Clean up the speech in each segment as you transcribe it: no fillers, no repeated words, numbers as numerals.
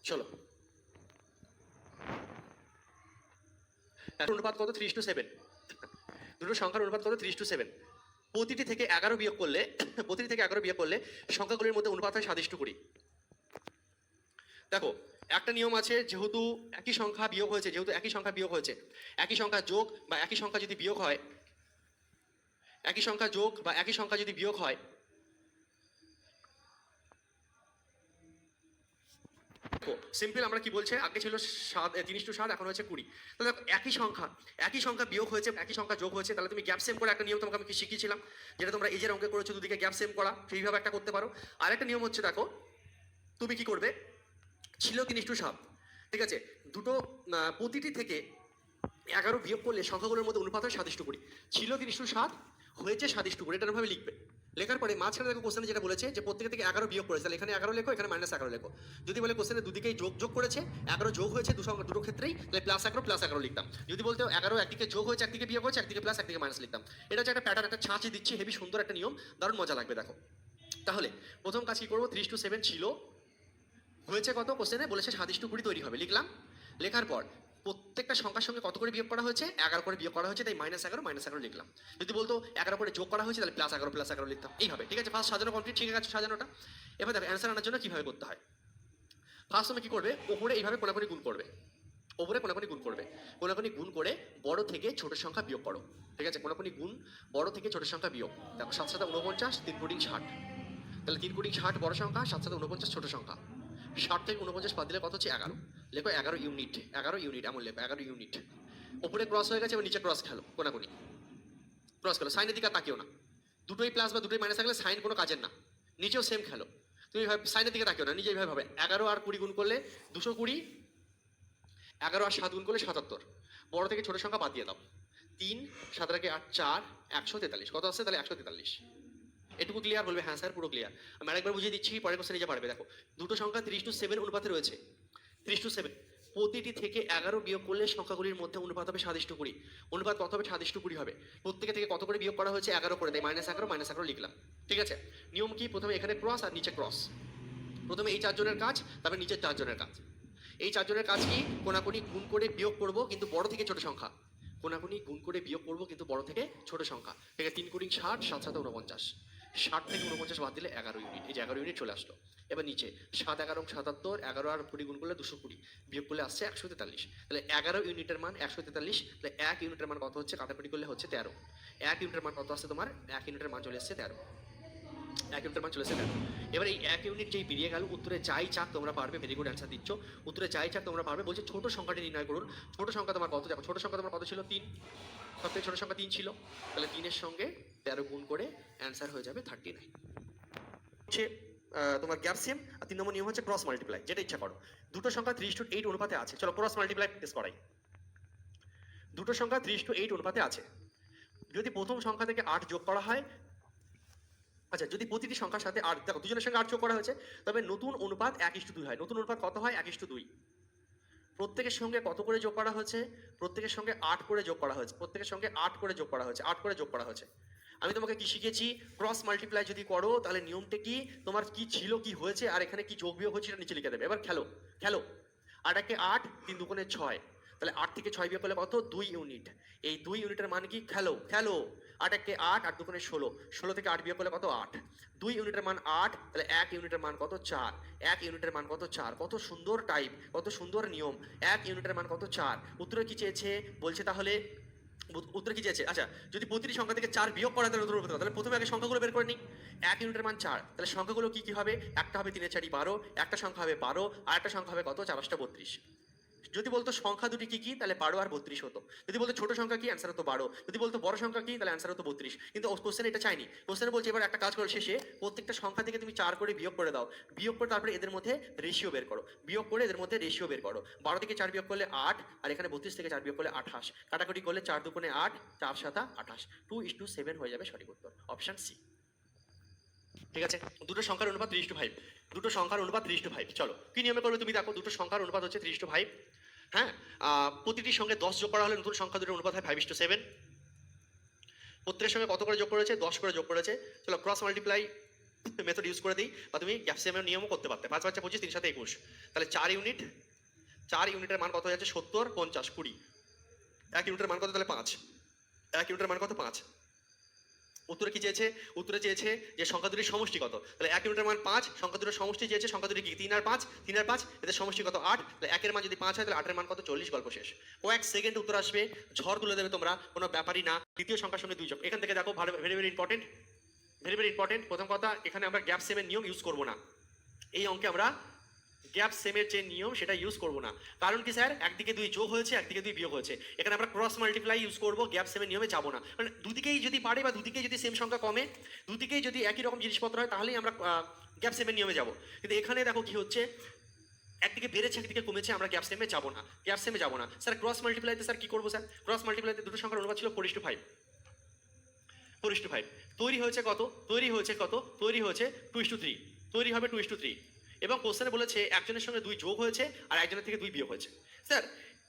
চলো, এখন অনুপাত কত? 3:7। দুটো সংখ্যার অনুপাত কত? 3:7। প্রতিটি থেকে 11 বিয়োগ করলে প্রতিটি থেকে 11 বিয়োগ করলে সংখ্যাগুলির মধ্যে অনুপাত হয় 7:20। দেখো, একটা নিয়ম আছে, যেহেতু একই সংখ্যা বিয়োগ হয়েছে, একই সংখ্যা যোগ বা একই সংখ্যা যদি বিয়োগ হয়, সিম্পল আমরা কি বলছে, আগে ছিল 3:7, এখন হয়েছে 20। তাহলে দেখো, একই সংখ্যা বিয়োগ হয়েছে, একই সংখ্যা যোগ হয়েছে, তাহলে তুমি গ্যাপ সেম করে একটা নিয়ম তোমাকে আমি শিখিয়েছিলাম, যেটা তোমরা এজের অঙ্কে করেছো, দুদিকে গ্যাপ সেম করা, সেইভাবে একটা করতে পারো। আরেকটা নিয়ম হচ্ছে, দেখো তুমি কি করবে, ছিল 3:7, ঠিক আছে, দুটো প্রতিটি থেকে 11 বিয়োগ করলে সংখ্যাগুলোর মধ্যে অনুপাত হয় 7:20। ছিল 3:7, হয়েছে 7:20, এটা ভাবে লিখবে। লেখার পরে মাঝখানে দেখো কোশ্চেনে যেটা বলেছে যে প্রত্যেক থেকে 11 বিয়োগ করেছে, তাহলে এখানে 11 লেখো, এখানে -11 লেখো। যদি বলে কোশ্চেনে দুদিকেই যোগ করেছে, 11 যোগ হয়েছে দুটো ক্ষেত্রেই, তাহলে +11 লিখতাম। যদি বলতে 11 একদিকে যোগ হয়েছে, একদিকে বিয়োগ হয়েছে, একদিকে প্লাস একদিকে মাইনাস লিখতাম। এটা হচ্ছে একটা প্যাটার্ন, একটা ছাঁচ দিচ্ছি, হেভি সুন্দর একটা নিয়ম, দারুণ মজা লাগবে। দেখো, তাহলে প্রথম কাজ কি করবো, 3:7 ছিল, হয়েছে কত, কোশ্চেনে বলেছে 7:20 তৈরি হবে, লিখলাম। লেখার পর প্রত্যেকটা সংখ্যার সঙ্গে কত করে বিয়োগ করা হয়েছে, 11 করে বিয়োগ করা হয়েছে, তাই -11 লিখলাম। যদি বলতো 11 করে যোগ করা হয়েছে, তাহলে +11 লিখতাম। এইভাবে, ঠিক আছে, ফার্স্ট সাজানো কমপ্লিট, ঠিক আছে সাজানোটা। এবার দেখো অ্যান্সার আনার জন্য কিভাবে করতে হয়। ফার্স্ট তুমি কি করবে, ওপরে এইভাবে কোনাকুনি গুণ করবে, কোনাকুনি গুণ করে বড় থেকে ছোট সংখ্যা বিয়োগ করো, ঠিক আছে, কোনাকুনি গুণ বড় থেকে ছোট সংখ্যা বিয়োগ। দেখো 7 7 49, 3 কোটিং 60, তাহলে 3 কোটিং 60 বড় সংখ্যা, 7 7 49 ছোট সংখ্যা। 60 থেকে 49 বাদ দিলে কত হচ্ছে? 11। লেখো 11 ইউনিট, এমন লেখো 11 ইউনিট। ওপরে ক্রস হয়ে গেছে, এবার নিচে ক্রস খেলো, কোনাকুনি ক্রস খেলো, সাইনের দিকে তাকিও না, দুটোই প্লাস বা দুটোই মাইনাস থাকলে সাইন কোনো কাজের না। নিচেও সেম খেলো, তুমি সাইনের দিকে তাকিও না, নিজে এইভাবে হবে। 11 আর 20 গুণ করলে 220, 11 আর 7 গুণ করলে 77। বড় থেকে ছোট সংখ্যা বাদ দিয়ে দাও, 3 7 8 4 143, কত আসছে? তাহলে 143। এটুকু ক্লিয়ার? বলবে হ্যাঁ স্যার পুরো ক্লিয়ার। আমি আরেকবার বুঝিয়ে দিচ্ছি, পরের কোশ্চেন নিজে পারবে। দেখো, দুটো সংখ্যা 3:7 অনুপাতে রয়েছে, 3:7, প্রতিটি থেকে 11 বিয়োগ করলে সংখ্যাগুলির মধ্যে অনুপাত হবে 7:20। অনুপাত কত হবে? 7:20 হবে। প্রত্যেকে থেকে কত করে বিয়োগ করা হয়েছে? 11 করে, তাই -11 লিখলাম, ঠিক আছে। নিয়ম কি, প্রথমে এখানে ক্রস আর নিচে ক্রস, প্রথমে এই 4 জনের কাজ, তারপরে নিচের 4 জনের কাজ। এই 4 জনের কাজ কি, কোনাকুনি গুণ করে বিয়োগ করব, কিন্তু বড় থেকে ছোট সংখ্যা, কোনাকুনি গুণ করে বিয়োগ করব কিন্তু বড় থেকে ছোট সংখ্যা, ঠিক আছে। 3 কোটিং 60, 7 7 49, 60 থেকে 49 বাদ দিলে 11 ইউনিট, এই যে 11 ইউনিট চলে আসলো। এবার নিচে 7 11 77, 11 আর 20 গুণ করলে 220, বিয়োগ করলে আসছে 143। তাহলে 11 ইউনিটের মান 143, তাহলে 1 ইউনিটের মান কত হচ্ছে? কাটাকুটি করলে হচ্ছে 13। 1 ইউনিটের মান কত আসছে তোমার? 1 ইউনিটের মান চলে এসছে 13। 1 ইউনিটের মান চলে এসছে 13। এবার এই 1 ইউনিট যেই বেরিয়ে গেল, উত্তরে যাই চাক তোমরা পারবে, ভেরি গুড অ্যান্সার দিচ্ছ, উত্তরে যাই চাক তোমরা পারবে। বলছে ছোট সংখ্যাটি নির্ণয় করুন। ছোট সংখ্যা তোমার কত? দেখো, ছোট সংখ্যা তোমার কত ছিল? 3। সবথেকে ছোট সংখ্যা 3 ছিল, তাহলে 3 এর সঙ্গে 13 গুণ করে অ্যান্সার হয়ে যাবে 39। হচ্ছে তোমার গ্যাপ সেম। আর 3 নম্বর নিয়ম হচ্ছে ক্রস মাল্টিপ্লাই, যেটা ইচ্ছা করো। দুটো সংখ্যা 3:8 অনুপাতে আছে, চলো ক্রস মাল্টিপ্লাই টেস্ট করাই। দুটো সংখ্যা 3:8 অনুপাতে আছে, যদি প্রথম সংখ্যা থেকে 8 যোগ করা হয়, আচ্ছা যদি প্রতিটি সংখ্যার সাথে 8, দেখো দুজনের সঙ্গে 8 যোগ করা হয়েছে, তবে নতুন অনুপাত 1:2 হয়। নতুন অনুপাত কত হয়? 1:2। প্রত্যেকের সঙ্গে কত করে যোগ করা হয়েছে? প্রত্যেকের সঙ্গে 8 করে যোগ করা হয়েছে, প্রত্যেকের সঙ্গে 8 করে যোগ করা হয়েছে, 8 করে যোগ করা হয়েছে। আমি তোমাকে কি শিখেছি? ক্রস মাল্টিপ্লাই যদি করো, তাহলে নিয়মটা কি, তোমার কি ছিল, কি হয়েছে, আর এখানে কি যোগ বিয়োগ হয়েছে, এটা নিচে লিখে দেবে। এবার খেলো, 8 একে 8, 3 দুগুণে 6, তাহলে 8 থেকে 6 বিয়োগ করলে কত? 2 ইউনিট। এই 2 ইউনিটের মান কি? খেলো 8 একে 8, 8 দুগুণে 16, 16 থেকে 8 বিয়োগ করলে কত? 8। 2 ইউনিটের মান 8, তাহলে 1 ইউনিটের মান কত? 4। 1 ইউনিটের মান কত? 4। কত সুন্দর টাইপ, কত সুন্দর নিয়ম। 1 ইউনিটের মান কত? 4। উত্তরে কি চেয়েছে? বলছে তাহলে উত্তরে কি চেয়েছে? আচ্ছা, যদি প্রতিটি সংখ্যা থেকে 4 বিয়োগ করা যায় উত্তর, তাহলে প্রথমে আগে সংখ্যাগুলো বের করে নিই। 1 ইউনিটের মান 4, তাহলে সংখ্যাগুলো কি কি হবে? একটা হবে 3 4 12, একটা সংখ্যা হবে 12, আর একটা সংখ্যা হবে কত? 4 8 32। যদি বলতো সংখ্যা দুটি কি কি, তাহলে 12 আর 32 হতো। যদি বলতো ছোট সংখ্যা কি, অ্যান্সার হতো 12। যদি বলতো বড় সংখ্যা কি, তাহলে অ্যান্সার হতো 32। কিন্তু কোশ্চেন এটা চাইনি, কোশ্চেনে বলছে এবার একটা কাজ করো, শেষে প্রত্যেকটা সংখ্যা থেকে তুমি 4 করে বিয়োগ করে দাও, বিয়োগ করে তারপরে এদের মধ্যে রেশিও বের করো, 12 থেকে 4 বিয়োগ করলে 8, আর এখানে 32 থেকে 4 বিয়োগ করলে 28, কাটাকুটি করলে 4 দুগুণে 8, 4 7 28, 2:7 হয়ে যাবে সঠিক উত্তর, অপশন সি। ঠিক আছে, দুটো সংখ্যার অনুপাত 3:5, দুটো সংখ্যার অনুপাত 3:5। চলো কি নিয়মে করবে তুমি, দেখো দুটো সংখ্যার অনুপাত হচ্ছে 3:5। হ্যাঁ, প্রতিটির সঙ্গে 10 যোগ করা হলে নতুন সংখ্যা দুটোর অনুপাত হয় 5:7। প্রত্যেকের সঙ্গে কত করে যোগ করেছে? 10 করে যোগ করেছে। চলো ক্রস মাল্টিপ্লাই মেথড ইউজ করে দিই, বা তুমি গ্যাপ সেমের নিয়মও করতে পারতে। 5 5 25, 3 7 21, তাহলে 4 ইউনিট, 4 ইউনিটের মান কত হয়ে যাচ্ছে? 70 50 20। 1 ইউনিটের মান কত? তাহলে 5। 1 ইউনিটের মান কত? 5। উত্তরে কি চেয়েছে? উত্তরে চেয়েছে যে সংখ্যা দুটির সমষ্টি কত। তাহলে 1 ইউনিটের মান 5, সংখ্যা দুটির সমষ্টি চেয়েছে। সংখ্যা দুটি কি? 3 আর 5, 3 আর 5, এদের সমষ্টি কত? 8। তাহলে 1 এর মান যদি 5 হয় তাহলে 8 এর মান কত? 40। গল্প শেষ। কয়েক সেকেন্ড উত্তর আসবে, ঝড় তুলে দেবে তোমরা, কোনো ব্যাপারই না। দ্বিতীয় সংখ্যার সঙ্গে 2 যোগ। এখান থেকে দেখো, ভালো, very very important, very very important. প্রথম কথা, এখানে আমরা গ্যাপ সেমের নিয়ম ইউজ করব না। এই অঙ্কে আমরা গ্যাপ সেমের যে নিয়ম সেটা ইউজ করব না। কারণ কি স্যার? একদিকে 2 যোগ হয়েছে, একদিকে 2 বিয়োগ হয়েছে। এখানে আমরা ক্রস মাল্টিপ্লাই ইউজ করব, গ্যাপ সেমের নিয়মে যাব না। মানে দুদিকেই যদি বাড়ে বা দুদিকেই যদি সেম সংখ্যা কমে, দুদিকেই যদি একই রকম জিনিসপত্র হয়, তাহলেই আমরা গ্যাপ সেমের নিয়মে যাব। কিন্তু এখানে দেখো কি হচ্ছে, একদিকে বেড়েছে একদিকে কমেছে, আমরা গ্যাপ সেমে যাব না, গ্যাপ সেমে যাব না। স্যার ক্রস মাল্টিপ্লাইতে স্যার কি করবো? স্যার ক্রস মাল্টিপ্লাইতে দুটো সংখ্যার অনুপাত ছিল 4:5, 4:5। তৈরি হয়েছে কত? তৈরি হয়েছে কত? তৈরি হয়েছে 2:3, তৈরি হবে 2:3। এবং কোশ্চেনে বলেছে একজনের সঙ্গে 2 যোগ হয়েছে আর একজনের থেকে 2 বিয়োগ হয়েছে। স্যার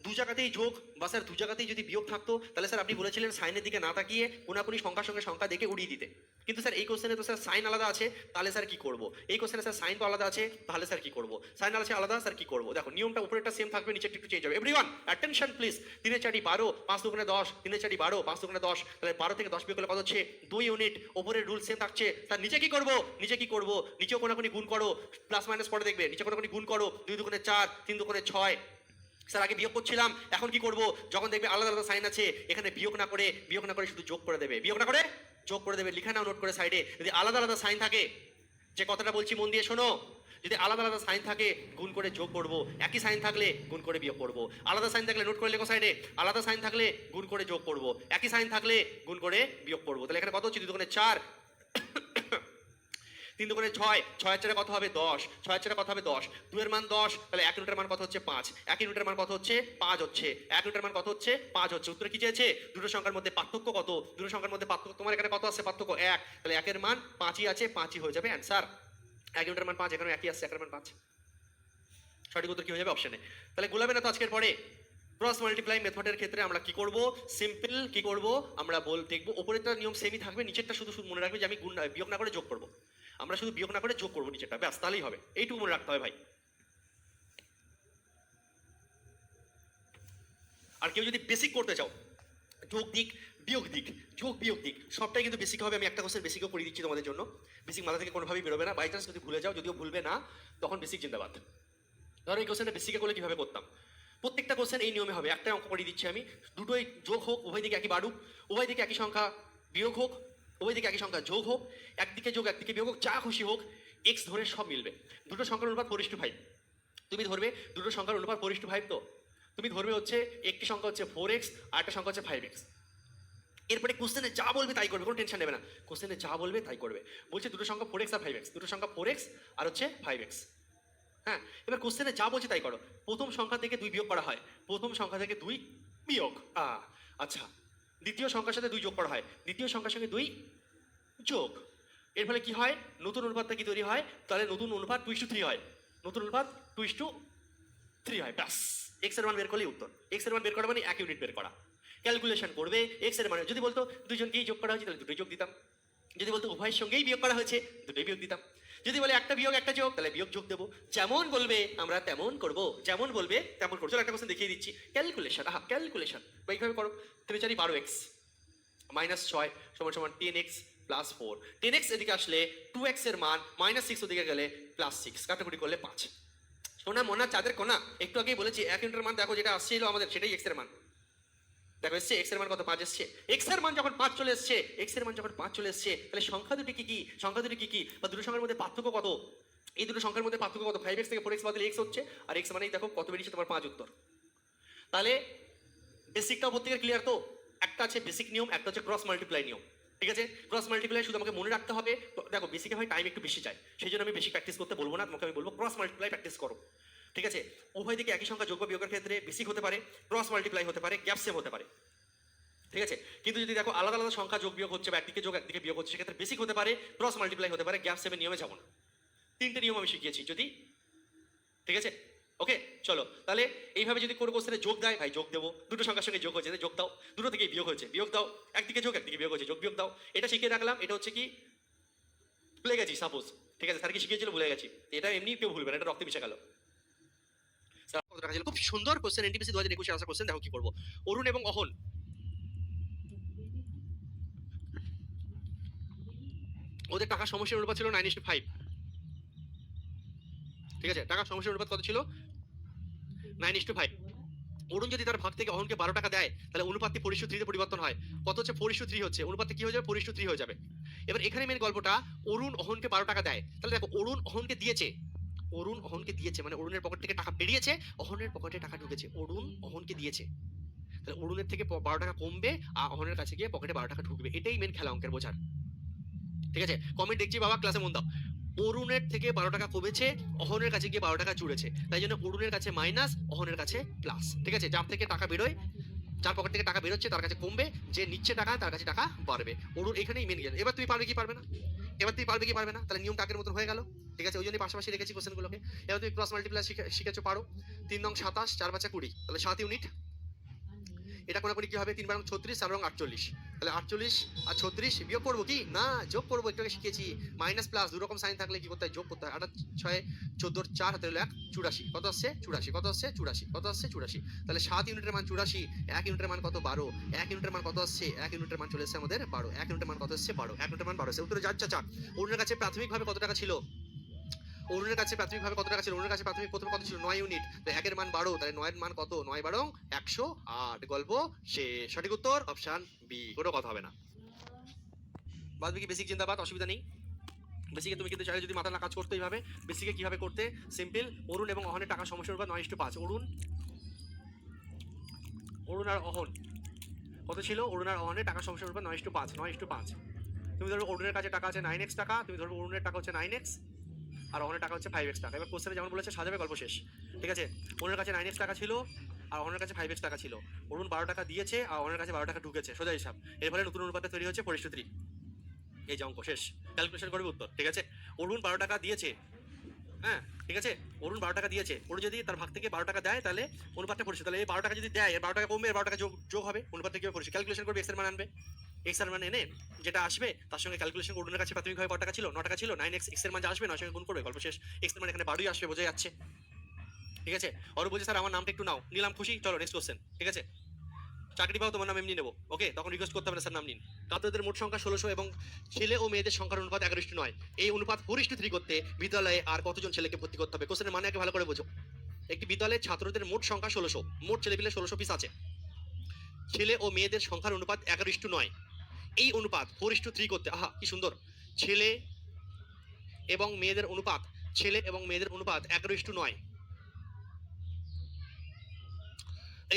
দু জায়গাতেই যোগ, বা স্যার দু জায়গাতেই যদি বিয়োগ থাকতো, তাহলে স্যার আপনি বলেছিলেন সাইনের দিকে না তাকিয়ে কোনাকুনি সংখ্যার সঙ্গে সংখ্যা দেখে উড়িয়ে দিতে। কিন্তু স্যার এই কোশ্চেনে তো স্যার সাইন আলাদা আছে, তাহলে স্যার কি করব? এই কোশ্চেনে স্যার সাইন তো আলাদা আছে, তাহলে স্যার কি করব? সাইন আছে আলাদা, স্যার কি করব? দেখো নিয়মটা উপরেরটা সেম থাকবে, নিচেরটা একটু চেঞ্জ হবে। Everyone attention please. 3 4 12, 5 2 10, 3 4 12, 5 2 10, তাহলে 12 থেকে 10 বিয়োগ করলে কত হচ্ছে? 2 ইউনিট। উপরের রুল সেম থাকছে, তার নিচে কি করব? নিচে কি করব? নিচেও কোনাকুনি গুণ করো, প্লাস মাইনাস পরে দেখবে, নিচে কোনাকুনি গুণ করো। 2 2 4, 3 2 6। স্যার আগে বিয়োগ করছিলাম, এখন কি করব? যখন দেখবে আলাদা আলাদা সাইন আছে, এখানে বিয়োগ না করে শুধু যোগ করে দেবে, বিয়োগ না করে যোগ করে দেবে। লিখে নাও নোট করে সাইডে। যদি আলাদা আলাদা সাইন থাকে, যে কথাটা বলছি মন দিয়ে শোনো, যদি আলাদা আলাদা সাইন থাকে গুণ করে যোগ করব, একই সাইন থাকলে গুণ করে বিয়োগ করব। আলাদা সাইন থাকলে নোট করে লেখো সাইডে, আলাদা সাইন থাকলে গুণ করে যোগ করব, একই সাইন থাকলে গুণ করে বিয়োগ করব। তাহলে এখানে কত হচ্ছে? 2 2 4, 3 2 6, 6 4 কত হবে? 10, 6 4 কত হবে? 10। 2 এর মান 10, তাহলে 1 ইউনিটের মান কত হচ্ছে? 5। 1 ইউনিটের মান কত হচ্ছে? 5 হচ্ছে। 1 ইউনিটের মান কত হচ্ছে? 5 হচ্ছে। উত্তরে কি চেয়েছে? দুটো সংখ্যার মধ্যে পার্থক্য কত? দুটো সংখ্যার মধ্যে পার্থক্য তোমার এখানে কত আছে? পার্থক্য 1, তাহলে 1 এর মান 5ই আছে, 5ই হয়ে যাবে অ্যান্সার। 1 ইউনিটের মান 5, এখানে একই আসছে, 1 এর মান 5। সঠিক উত্তর কি হয়ে যাবে? অপশনে। তাহলে গোলাবে না তো আজকের পরে। ক্রস মাল্টিপ্লাই মেথডের ক্ষেত্রে আমরা কি করব? সিম্পল কি করব? আমরা দেখব উপরেরটা নিয়ম সেমই থাকবে, নিচেরটা শুধু শুধু মনে রাখবে যে আমি গুণ বিয়োগ না করে যোগ করব। আমরা শুধু বিয়োগ না করে যোগ করবো নিচেরটা, ব্যাস, তাহলেই হবে। এইটুকু মনে রাখতে হবে ভাই। আর কেউ যদি বেসিক করতে চাও, যোগ দিক বিয়োগ দিক, যোগ বিয়োগ দিক সবটাই কিন্তু বেসিক হবে। আমি একটা কোশ্চেন বেসিকও করে দিচ্ছি তোমাদের জন্য। বেসিক মাথা থেকে কোনোভাবেই বেরোবে না। বাই চান্স যদি ভুলে যাও, যদিও ভুলবে না, তখন বেসিক জিন্দাবাদ। ধরো এই কোশ্চেনটা বেসিকে করলে কিভাবে করতাম? প্রত্যেকটা কোশ্চেন এই নিয়মে হবে। একটা অঙ্ক করে দিচ্ছি আমি, দুটোই যোগ হোক, উভয় দিকে একই বাড়ুক, উভয় দিকে একই সংখ্যা বিয়োগ হোক, উভয় দিকে একই সংখ্যা যোগ হোক, একদিকে যোগ একদিকে বিয়োগ হোক, যা খুশি হোক, এক্স ধরে সব মিলবে। দুটো সংখ্যার অনুপাত 4:5। তুমি ধরবে দুটো সংখ্যার অনুপাত 4:5। তো তুমি ধরবে হচ্ছে একটি সংখ্যা হচ্ছে 4x আর একটা সংখ্যা হচ্ছে 5x। এরপরে কোশ্চেনে যা বলবে তাই করবে, কোনো টেনশন নেবে না। কোশ্চেনে যা বলবে তাই করবে। বলছে দুটো সংখ্যা 4x আর 5x, দুটো সংখ্যা 4x আর হচ্ছে 5x। হ্যাঁ, এবার কোশ্চেনে যা বলছে তাই করো। প্রথম সংখ্যা থেকে 2 বিয়োগ করা হয়, প্রথম সংখ্যা থেকে 2 বিয়োগ। আচ্ছা, দ্বিতীয় সংখ্যার সাথে 2 যোগ করা হয়, দ্বিতীয় সংখ্যার সঙ্গে 2 যোগ। এর ফলে কি হয়? নতুন অনুপাতটা কি তৈরি হয়? তাহলে নতুন অনুপাত 2:3 হয়, নতুন অনুপাত 2:3 হয়। ব্যাস, এক্স এর মান বের করলেই উত্তর। এক্স এর মান বের করা মানে 1 ইউনিট বের করা। ক্যালকুলেশন করবে এক্স এর মানে, যদি বলতো দুজনকেই যোগ করা হয়েছে তাহলে দুটোই যোগ দিতাম, যদি বলতো উভয়ের সঙ্গেই বিয়োগ করা হয়েছে দুটোই বিয়োগ দিতাম, যদি বলে একটা বিয়োগ একটা যোগ তাহলে বিয়োগ যোগ দেবো। যেমন বলবে আমরা তেমন করব, যেমন বলবে তেমন করবো। চলো একটা কোশ্চেন দেখিয়ে দিচ্ছি। ক্যালকুলেশন, ক্যালকুলেশন বা এইভাবে করো। 3 4 12x -6 = 10x + 4। 10x এদিকে আসলে 2x এর মান -6 ওদিকে গেলে +6, কাটাকুটি করলে 5। সোনা মোনা চাঁদের কোনা, একটু আগেই বলেছি 1 ইউনিটের মান দেখো যেটা আসছিল আমাদের সেটাই x এর মান। দেখো এসছে x এর মান কত? 5 এসছে। x এর মান যখন 5 চলে এসছে, x এর মান যখন 5 চলে এসছে, তাহলে সংখ্যা দুটি কি কি? সংখ্যা দুটি কি কি? বা দুটো সংখ্যার মধ্যে পার্থক্য কত? এই দুটো সংখ্যার মধ্যে পার্থক্য কত? 5x থেকে 4x বাদ দিলে x হচ্ছে, আর x মানেই দেখো কত বেরিয়েছে তোমার 5 উত্তর। তাহলে বেসিকটাও প্রত্যেকের ক্লিয়ার তো? একটা আছে বেসিক নিয়ম, একটা হচ্ছে ক্রস মাল্টিপ্লাই নিয়ম। ঠিক আছে, ক্রস মাল্টিপ্লাই শুধু আমাকে মনে রাখতে হবে। দেখো বেসিকে হয় টাইম একটু বেশি চাই, সেই জন্য আমি বেশি প্র্যাকটিস করতে বলবো না তোমাকে, আমি বলবো ক্রস মাল্টিপ্লাই প্র্যাকটিস করো। ঠিক আছে, উভয় দিকে একই সংখ্যা যোগ বা বিয়োগের ক্ষেত্রে বেসিক হতে পারে, ক্রস মাল্টিপ্লাই হতে পারে, গ্যাপ সেম হতে পারে। ঠিক আছে, কিন্তু যদি দেখো আলাদা আলাদা সংখ্যা যোগ বিয়োগ হচ্ছে বা একদিকে যোগ একদিকে বিয়োগ হচ্ছে, সেক্ষেত্রে বেসিক হতে পারে, ক্রস মাল্টিপ্লাই হতে পারে, গ্যাপ সেমের নিয়মে যাবো না। 3টে নিয়ম আমি শিখিয়েছি যদি, ঠিক আছে। ওকে, চলো তাহলে এইভাবে যদি কোনো কোশ্চেনে যোগ দেয়, ভাই যোগ দেবো। দুটো সংখ্যার সঙ্গে যোগ হয়েছে যোগ দাও, দুটো থেকেই বিয়োগ হয়েছে বিয়োগ দাও, একদিকে যোগ একদিকে বিয়োগ হয়েছে যোগ বিয়োগ দাও। এটা শিখিয়ে রাখলাম। এটা হচ্ছে কি ভুলে গেছি সাপোজ, ঠিক আছে, স্যার কি শিখিয়েছিল ভুলে গেছি, এটা এমনি কেউ ভুলবে না, এটা রক্তে মিশে গেল। স্যার কত টাকা ছিল? খুব সুন্দর কোশ্চেন, এনটিপিসি 2021 আসা কোশ্চেন। দেখো কি করবো। অরুণ এবং অহন, ওদের টাকার সমস্যার অনুপাত ছিল 9:5। ঠিক আছে, টাকার সমস্যার অনুপাত কত ছিল? 9:5। অরুণ যদি তার ভাগ থেকে অহনকে 12 টাকা দেয়, তাহলে অনুপাতটি 4:3 পরিবর্তন হয়। কত হচ্ছে? 4:3 হচ্ছে। অনুপাতটি কি হয়ে যাবে? 4:3 হয়ে যাবে। এবার এখানে মেন গল্পটা, অরুণ অহনকে 12 টাকা দেয়, তাহলে দেখো অরুণ অহনকে দিয়েছে, অরুণ অহনকে দিয়েছে মানে অরুণের পকেট থেকে টাকা বেরিয়েছে, অহনের পকেটে টাকা ঢুকেছে। অরুণ অহনকে দিয়েছে, তাহলে অরুণের থেকে 12 টাকা কমবে আর অহনের কাছে গিয়ে পকেটে 12 টাকা ঢুকবে। এটাই মেন খেলা অঙ্কের বোঝার। ঠিক আছে, কমেন্ট দেখছি বাবা, ক্লাসে মন দাও। অরুণের থেকে 12 টাকা কমেছে, অহনের কাছে গিয়ে 12 টাকা জুড়েছে, তাই জন্য অরুণের কাছে মাইনাস, অহনের কাছে প্লাস। ঠিক আছে, যার থেকে টাকা বেরোয়, যার পকেট থেকে টাকা বেরোচ্ছে তার কাছে কমবে, যে নিচ্ছে টাকা তার কাছে টাকা বাড়বে। অরুণ এখানেই মেন গেল। এবার তুমি পারবে কি পারবে না? এবার তুমি পারবে কি পারবে না? তাহলে নিয়ম টাকের মতন হয়ে গেল। ঠিক আছে, ওই জন্য পাশাপাশি রেখেছি কোশ্চেনগুলোকে। এবার তুমি ক্রস মাল্টিপ্লাই শিখেছো, পারো। 3 নং 27, 4 5 20, তাহলে 7 ইউনিট। এটা কোনাকুনি কি হবে? 3 বারং 36, 4 রং 48, তাহলে 48 আর 36 বিয়োগ করবো কি না যোগ করবো, একটু আগে শিখেছি। মাইনাস প্লাস দু রকম সাইন থাকলে কি করতে হয়? যোগ করতে হয়। 8 6 14 4 হাতে হলো 1, 84। কত আসছে? 84। কত আসছে? 84। কত আসছে? 84। তাহলে 7 ইউনিটের মান 84, 1 ইউনিটের মান কত? 12। 1 ইউনিটের মান কত আসছে? 1 ইউনিটের মান চলে এসেছে আমাদের 12। 1 ইউনিটের মান কত আসছে? 12। 1 ইউনিটের মান 12 এসে উত্তরে যাচ্ছে। চাচা অরুণের কাছে প্রাথমিকভাবে কত টাকা ছিল? অরুণের কাছে প্রাথমিকভাবে কত টাকা ছিল? অরুণের কাছে প্রাথমিক প্রথমে কত ছিল? 9 ইউনিট। তো 1 এর মান 12, তাহলে 9 এর মান কত? 9 বারং 108। গল্প শেষ। সঠিক উত্তর অপশন বি, কোনো কথা হবে না। বাদ বাকি বেসিক জিন্দাবাদ, অসুবিধা নেই। বেসিকে তুমি কিন্তু চাইলে যদি মাথা না কাজ করতে এইভাবে, বেসিকে কিভাবে করতে? সিম্পল। অরুণ এবং অহনের টাকা সমস্যার উপর 9:5। অরুণ আর অহন কত ছিল? অরুণ আর অহনের টাকা সমস্যার উপর 9:5। 9:5। তুমি ধরো অরুণের কাছে টাকা আছে 9x টাকা, তুমি ধরো অরুণের টাকা হচ্ছে 9x আর অহনের টাকা হচ্ছে 5x টাকা। এবার কোশ্চেনে যেমন বলেছে সাজাবে, গল্প শেষ। ঠিক আছে, অরুণের কাছে 9x টাকা ছিল আর অহনের কাছে 5x টাকা ছিল। অরুণ 12 টাকা দিয়েছে আর অহনের কাছে 12 টাকা ঢুকেছে, সোজা হিসাব। এর ফলে নতুন অনুপাতে তৈরি হচ্ছে 4:3। এই যে অঙ্ক শেষ, ক্যালকুলেশন করবে উত্তর। ঠিক আছে, অরুণ 12 টাকা দিয়েছে, হ্যাঁ ঠিক আছে, অরুণ 12 টাকা দিয়েছে। অরুণ যদি তার ভাগ থেকে 12 টাকা দেয়, তাহলে অনুপাতটা পড়ছে। তাহলে এই 12 টাকা যদি দেয়, এর 12 টাকা কমবে, এর 12 টাকা যোগ হবে। অনুপাতটা কিভাবে করছে? ক্যালকুলেশন করবে, এক্স এর মান আনবে। এক্স এর মান এনে যেটা আসবে তার সঙ্গে ক্যালকুলেশন করবে। অরুণের কাছে প্রাথমিকভাবে কত টাকা ছিল? 9 টাকা ছিল। 9x এক্স এর মান যা আসবে 9 সঙ্গে গুণ করবে, গল্প শেষ। এক্স এর মান এখানে 12ই আসবে, বোঝা যাচ্ছে। ঠিক আছে, অরুণ বলছে স্যার আমার নামটা একটু নাও, নিলাম, খুশি, চলো নেক্সট কোশ্চেন। ঠিক আছে, চাকরি পাও, তোমার নাম এমনি নেবো, ওকে, তখন রিকোয়েস্ট করতে হবে না স্যার নাম নিন। ছাত্রদের মোট সংখ্যা 1600 এবং ছেলে ও মেয়েদের সংখ্যার অনুপাত 11:9। এই অনুপাত 4:3 করতে বিদ্যালয়ে আর কতজন ছেলেকে ভর্তি করতে হবে? কোশ্চেনের মানে আগে ভালো করে বোঝো। একটি বিদ্যালয়ের ছাত্রদের মোট সংখ্যা 1600, মোট ছেলেপিলে 1600 পিস আছে। ছেলে ও মেয়েদের সংখ্যার অনুপাত 11:9। এই অনুপাত 4:3 করতে, আহা কি সুন্দর, ছেলে এবং মেয়েদের অনুপাত, ছেলে এবং মেয়েদের অনুপাত 11:9।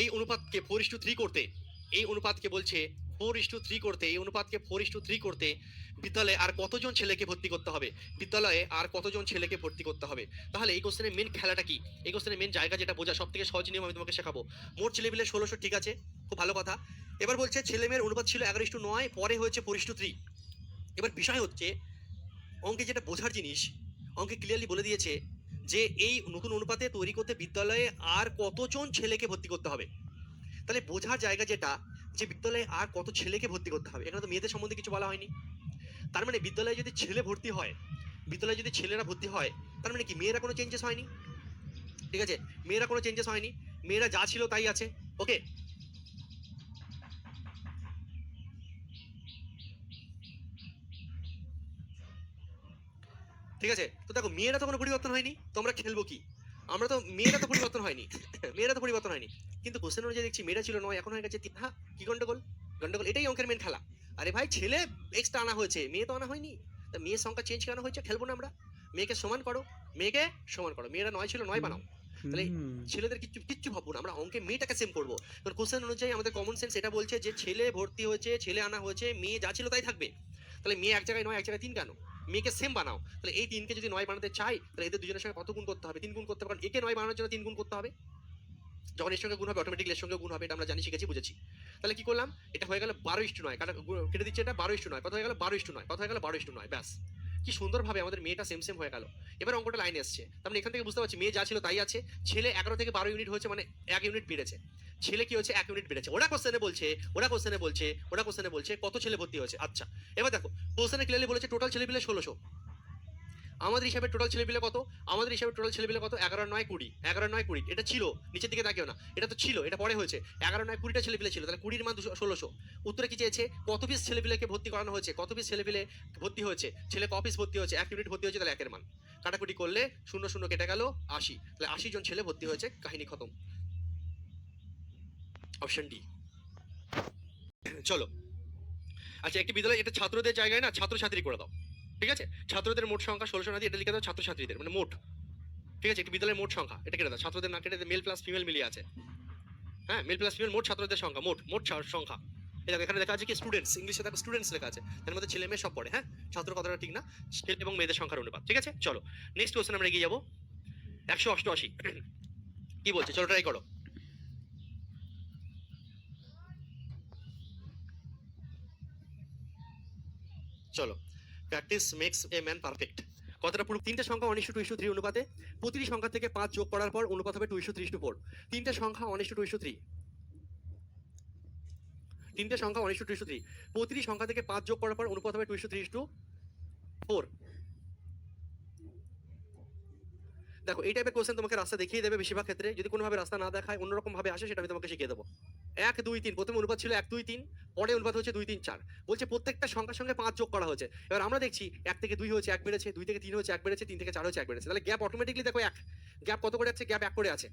এই অনুপাতকে 4:3 করতে, এই অনুপাতকে বলছে 4:3 করতে, এই অনুপাতকে 4:3 করতে বিদ্যালয়ে আর কতজন ছেলেকে ভর্তি করতে হবে? বিদ্যালয়ে আর কতজন ছেলেকে ভর্তি করতে হবে? তাহলে এই কোশ্চেনের মেন খেলাটা কি? এই কোশ্চেনের মেন জায়গা যেটা বোঝা, সব থেকে সহজ নিয়ম আমি তোমাকে শেখাবো। মোট ছেলেপিলে 1600, ঠিক আছে, খুব ভালো কথা। এবার বলছে ছেলে মেয়ের অনুপাত ছিল 11:9, পরে হয়েছে 4:3। এবার বিষয় হচ্ছে অঙ্কে যেটা বোঝার জিনিস, অঙ্কে ক্লিয়ারলি বলে দিয়েছে যে এই নতুন অনুপাতে তৈরি করতে বিদ্যালয়ে আর কতজন ছেলেকে ভর্তি করতে হবে। তাহলে বোঝার জায়গা যেটা, যে বিদ্যালয়ে আর কত ছেলেকে ভর্তি করতে হবে, এখানে তো মেয়েদের সম্বন্ধে কিছু বলা হয়নি। তার মানে বিদ্যালয়ে যদি ছেলে ভর্তি হয়, বিদ্যালয়ে যদি ছেলেরা ভর্তি হয়, তার মানে কি মেয়েরা কোনো চেঞ্জেস হয়নি? ঠিক আছে, মেয়েরা কোনো চেঞ্জেস হয়নি, মেয়েরা যা ছিল তাই আছে, ওকে। ঠিক আছে, তো দেখো মেয়েরা তো কোনো পরিবর্তন হয়নি, তোমরা খেলবো কি? আমরা তো মেয়েরা তো পরিবর্তন হয়নি, মেয়েরা তো পরিবর্তন হয়নি, কিন্তু কোশ্চেন অনুযায়ী দেখছি মেয়েরা ছিল 9, এখন হয়ে গেছে 3। হ্যাঁ, কি গন্ডগোল? গন্ডগোল এটাই অঙ্কের মেন খেলা। আরে ভাই, ছেলে এক্সট্রা আনা হয়েছে, মেয়ে তো আনা হয়নি, তা মেয়ের সংখ্যা চেঞ্জ কেন হয়েছে? খেলবো না আমরা? মেয়েকে সমান করো, মেয়েকে সমান করো, মেয়েরা 9 ছিল, 9 বানাও। তাহলে ছেলেদের কিচ্ছু কিচ্ছু ভাববো না, আমরা অঙ্কে মেয়েটাকে সেম করবো। কারণ কোশ্চেন অনুযায়ী আমাদের কমন সেন্স এটা বলছে যে ছেলে ভর্তি হয়েছে, ছেলে আনা হয়েছে, মেয়ে যা ছিল তাই থাকবে। তাহলে মেয়ে এক জায়গায় 9, এক জায়গায় 3 কেন? মেয়েকে সেম বানাও। তাহলে এই 3কে যদি 9 বানাতে চাই, তাহলে এদের দুজনের সঙ্গে কত গুণ করতে হবে? 3 গুণ করতে হবে, কারণ একে 9 বানানোর জন্য 3 গুণ করতে হবে। যখন এর সঙ্গে গুণ হবে অটোমেটিক এর সঙ্গে গুণ হবে, এটা আমরা জানি, শিখেছি, বুঝেছি। তাহলে কি করলাম? এটা হয়ে গেল 12:9, কাটা কেটে দিচ্ছে, এটা 12:9, কত হয়ে গেল? 12:9, কত হয়ে গেল? 12:9, ব্যাস। কি সুন্দরভাবে আমাদের মেয়েটা সেম সেম হয়ে গেল। এবার অঙ্কটা লাইনে এসছে, তার মানে এখান থেকে বুঝতে পারছি মেয়ে যা ছিল তাই আছে। ছেলে 11 থেকে 12 ইউনিট হয়েছে, মানে 1 ইউনিট বেড়েছে। ছেলে কি হচ্ছে? 1 ইউনিট বেড়েছে। ওরা কোশ্চেনে বলছে, কত ছেলে ভর্তি হয়েছে। আচ্ছা, এবার দেখো কোশ্চেনে ক্লিয়ারলি বলেছে টোটাল ছেলে পিলে 1600, আমাদের হিসাবে টোটাল ছেলেপিলে কত? আমাদের হিসাবে টোটাল ছেলেপিলে কত? 11 আর 9 20, 11 আর 9 20। এটা ছিল, নিচের দিকে তাকিও না, এটা তো ছিল, এটা পরে হয়েছে। 11 9 20টা ছেলেপিলে ছিল, তাহলে 20 এর মান 1600। উত্তরে কি চেয়েছে? কত পিস ছেলেপিলেকে ভর্তি করানো হয়েছে, কত পিস ছেলেপিলে ভর্তি হয়েছে, ছেলে ক পিস ভর্তি হয়েছে, 1 ইউনিট ভর্তি হয়েছে, তাহলে 1 এর মান কাটাকুটি করলে 0 0 কেটে গেল 80, তাহলে 80 জন ছেলে ভর্তি হয়েছে, কাহিনী খতম। Option D. চলো, আচ্ছা একটি বিদ্যালয়, এটা ছাত্রদের জায়গায় না ছাত্রছাত্রী করে দাও, ঠিক আছে? ছাত্রদের মোট সংখ্যা 1600 না দিয়ে এটা লিখে দাও ছাত্রছাত্রীদের, মানে মোট, ঠিক আছে? একটি বিদ্যালয়ের মোট সংখ্যা এটা কেটে দাও, ছাত্রদের না কেটে মেল প্লাস ফিমেল মিলিয়ে আছে, হ্যাঁ মেল প্লাস ফিমেল, মোট ছাত্রদের সংখ্যা, মোট মোট সংখ্যা। এই দেখো এখানে লেখা আছে কি স্টুডেন্টস, ইংলিশে দেখো স্টুডেন্টস লেখা আছে, তার মধ্যে ছেলে মেয়ে সব পড়ে, হ্যাঁ ছাত্র কথাটা ঠিক না, ছেলে এবং মেয়েদের সংখ্যার অনুপাত, ঠিক আছে? চলো নেক্সট কোশ্চেন আমরা এগিয়ে যাবো। 188 কি বলছে, চলো ট্রাই করো। চলো, practice makes a man perfect. কথাটা পুরো, তিনটে সংখ্যা 1:2:3 অনুপাতে, প্রতিটি সংখ্যা থেকে 5 যোগ করার পর অনুপাত হবে 2:3:4। তিনটে সংখ্যা 1:2:3, তিনটে সংখ্যা 1:2:3, প্রতিটি সংখ্যা থেকে 5 যোগ করার পর অনুপাত হবে 2:3:4। দেখো এই টাইপের কোশ্চেন তোমাকে রাস্তা দেখিয়ে দেবে বেশিরভাগ ক্ষেত্রে, যদি কোনোভাবে রাস্তা না দেখায় অন্যরকম ভাবে আসে সেটা আমি তোমাকে শিখিয়ে দেবো। 1 2 3, প্রথমে অনুপাত ছিল 1 2 3, পরে অনুপাত হচ্ছে 2 3 4। বলছে প্রত্যেকটা সংখ্যার সঙ্গে 5 যোগ করা হয়েছে। এবার আমরা দেখছি 1 থেকে 2 হয়েছে 1 বেড়েছে, 2 থেকে 3 হয়েছে 1 বেড়েছে, 3 থেকে 4 হয়েছে 1 বেড়েছে, তাহলে গ্যাপ অটোমেটিকলি দেখো 1। গ্যাপ কত করে আছে? গ্যাপ 1 করে আছে।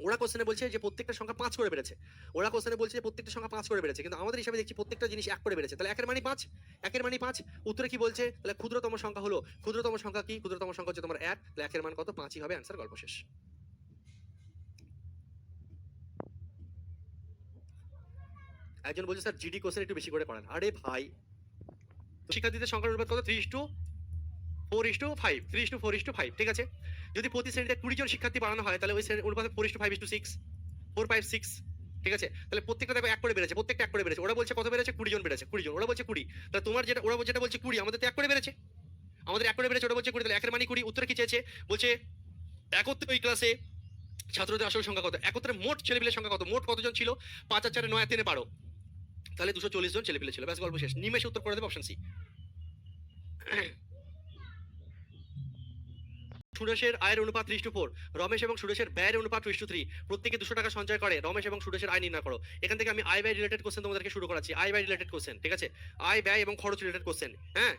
ওরা কোশ্চেনে বলছে যে প্রত্যেকটা সংখ্যা 5 করে বেড়েছে, ওরা কোশ্চেনে বলছে যে প্রত্যেকটা সংখ্যা 5 করে বেড়েছে, কিন্তু আমাদের হিসাবে দেখছি প্রত্যেকটা জিনিস 1 করে বেড়েছে, তাহলে 1 এর মানে 5, 1 এর মানে 5। উত্তরে কি বলছে? তাহলে ক্ষুদ্রতম সংখ্যা হলো, ক্ষুদ্রতম সংখ্যা কি? ক্ষুদ্রতম সংখ্যা হচ্ছে তোমার 1, তাহলে 1 এর মান কত? 5ই হবে অ্যান্সার, গল্প শেষ। একজন বলছে স্যার জিডি কোশ্চেন একটু বেশি করে করেন। আরে ভাই, শিক্ষার্থীদের সংখ্যার অনুপাত কত? 3:4:5, 3:4:5, ঠিক আছে? যদি প্রতি শ্রেণীতে 20 জন শিক্ষার্থী বাড়ানো হয় তাহলে ওই শ্রেণীর অনুপাত 4:5:6, 4 5 6, ঠিক আছে? তাহলে প্রত্যেকটা দেখো 1 করে বেড়েছে, প্রত্যেকটা 1 করে বেড়েছে। ওরা বলছে কত বেড়েছে? 20 জন বেড়েছে, 20 জন, ওরা বলছে 20। তাহলে তোমার যেটা, ওরা যেটা বলছে 20, আমাদের তো 1 করে বেড়েছে, আমাদের 1 করে বেড়েছে, ওরা বলছে 20, তাহলে 1 এর মানে 20। উত্তরে কি চেয়েছে? বলছে একত্রে ওই ক্লাসে ছাত্রদের আসল সংখ্যা কত, একত্রে মোট ছেলেপিলের সংখ্যা কত, মোট কতজন ছিল? 5 আর 4 9 আর 3 12, তাহলে 240 জন ছেলেপিলে ছিল, ব্যাস গল্প শেষ। নিমেষে উত্তর করে দেবে অপশন সি। সুরেশের আয়ের অনুপাত 3:4, রমেশ এবং সুরেশের ব্যয়ের অনুপাত 2:3, প্রত্যেকে 200 টাকা সঞ্চয় করে, রমেশ এবং সুরেশের আয় নির্ণয় করো। এখান থেকে আমি আয় ব্যয় রিলেটেড কোশ্চেন তোমাদেরকে শুরু করাচ্ছি, আয় ব্যয় রিলেটেড কোশ্চেন, ঠিক আছে? আয় ব্যয় এবং খরচ রিলেটেড কোশ্চেন, হ্যাঁ,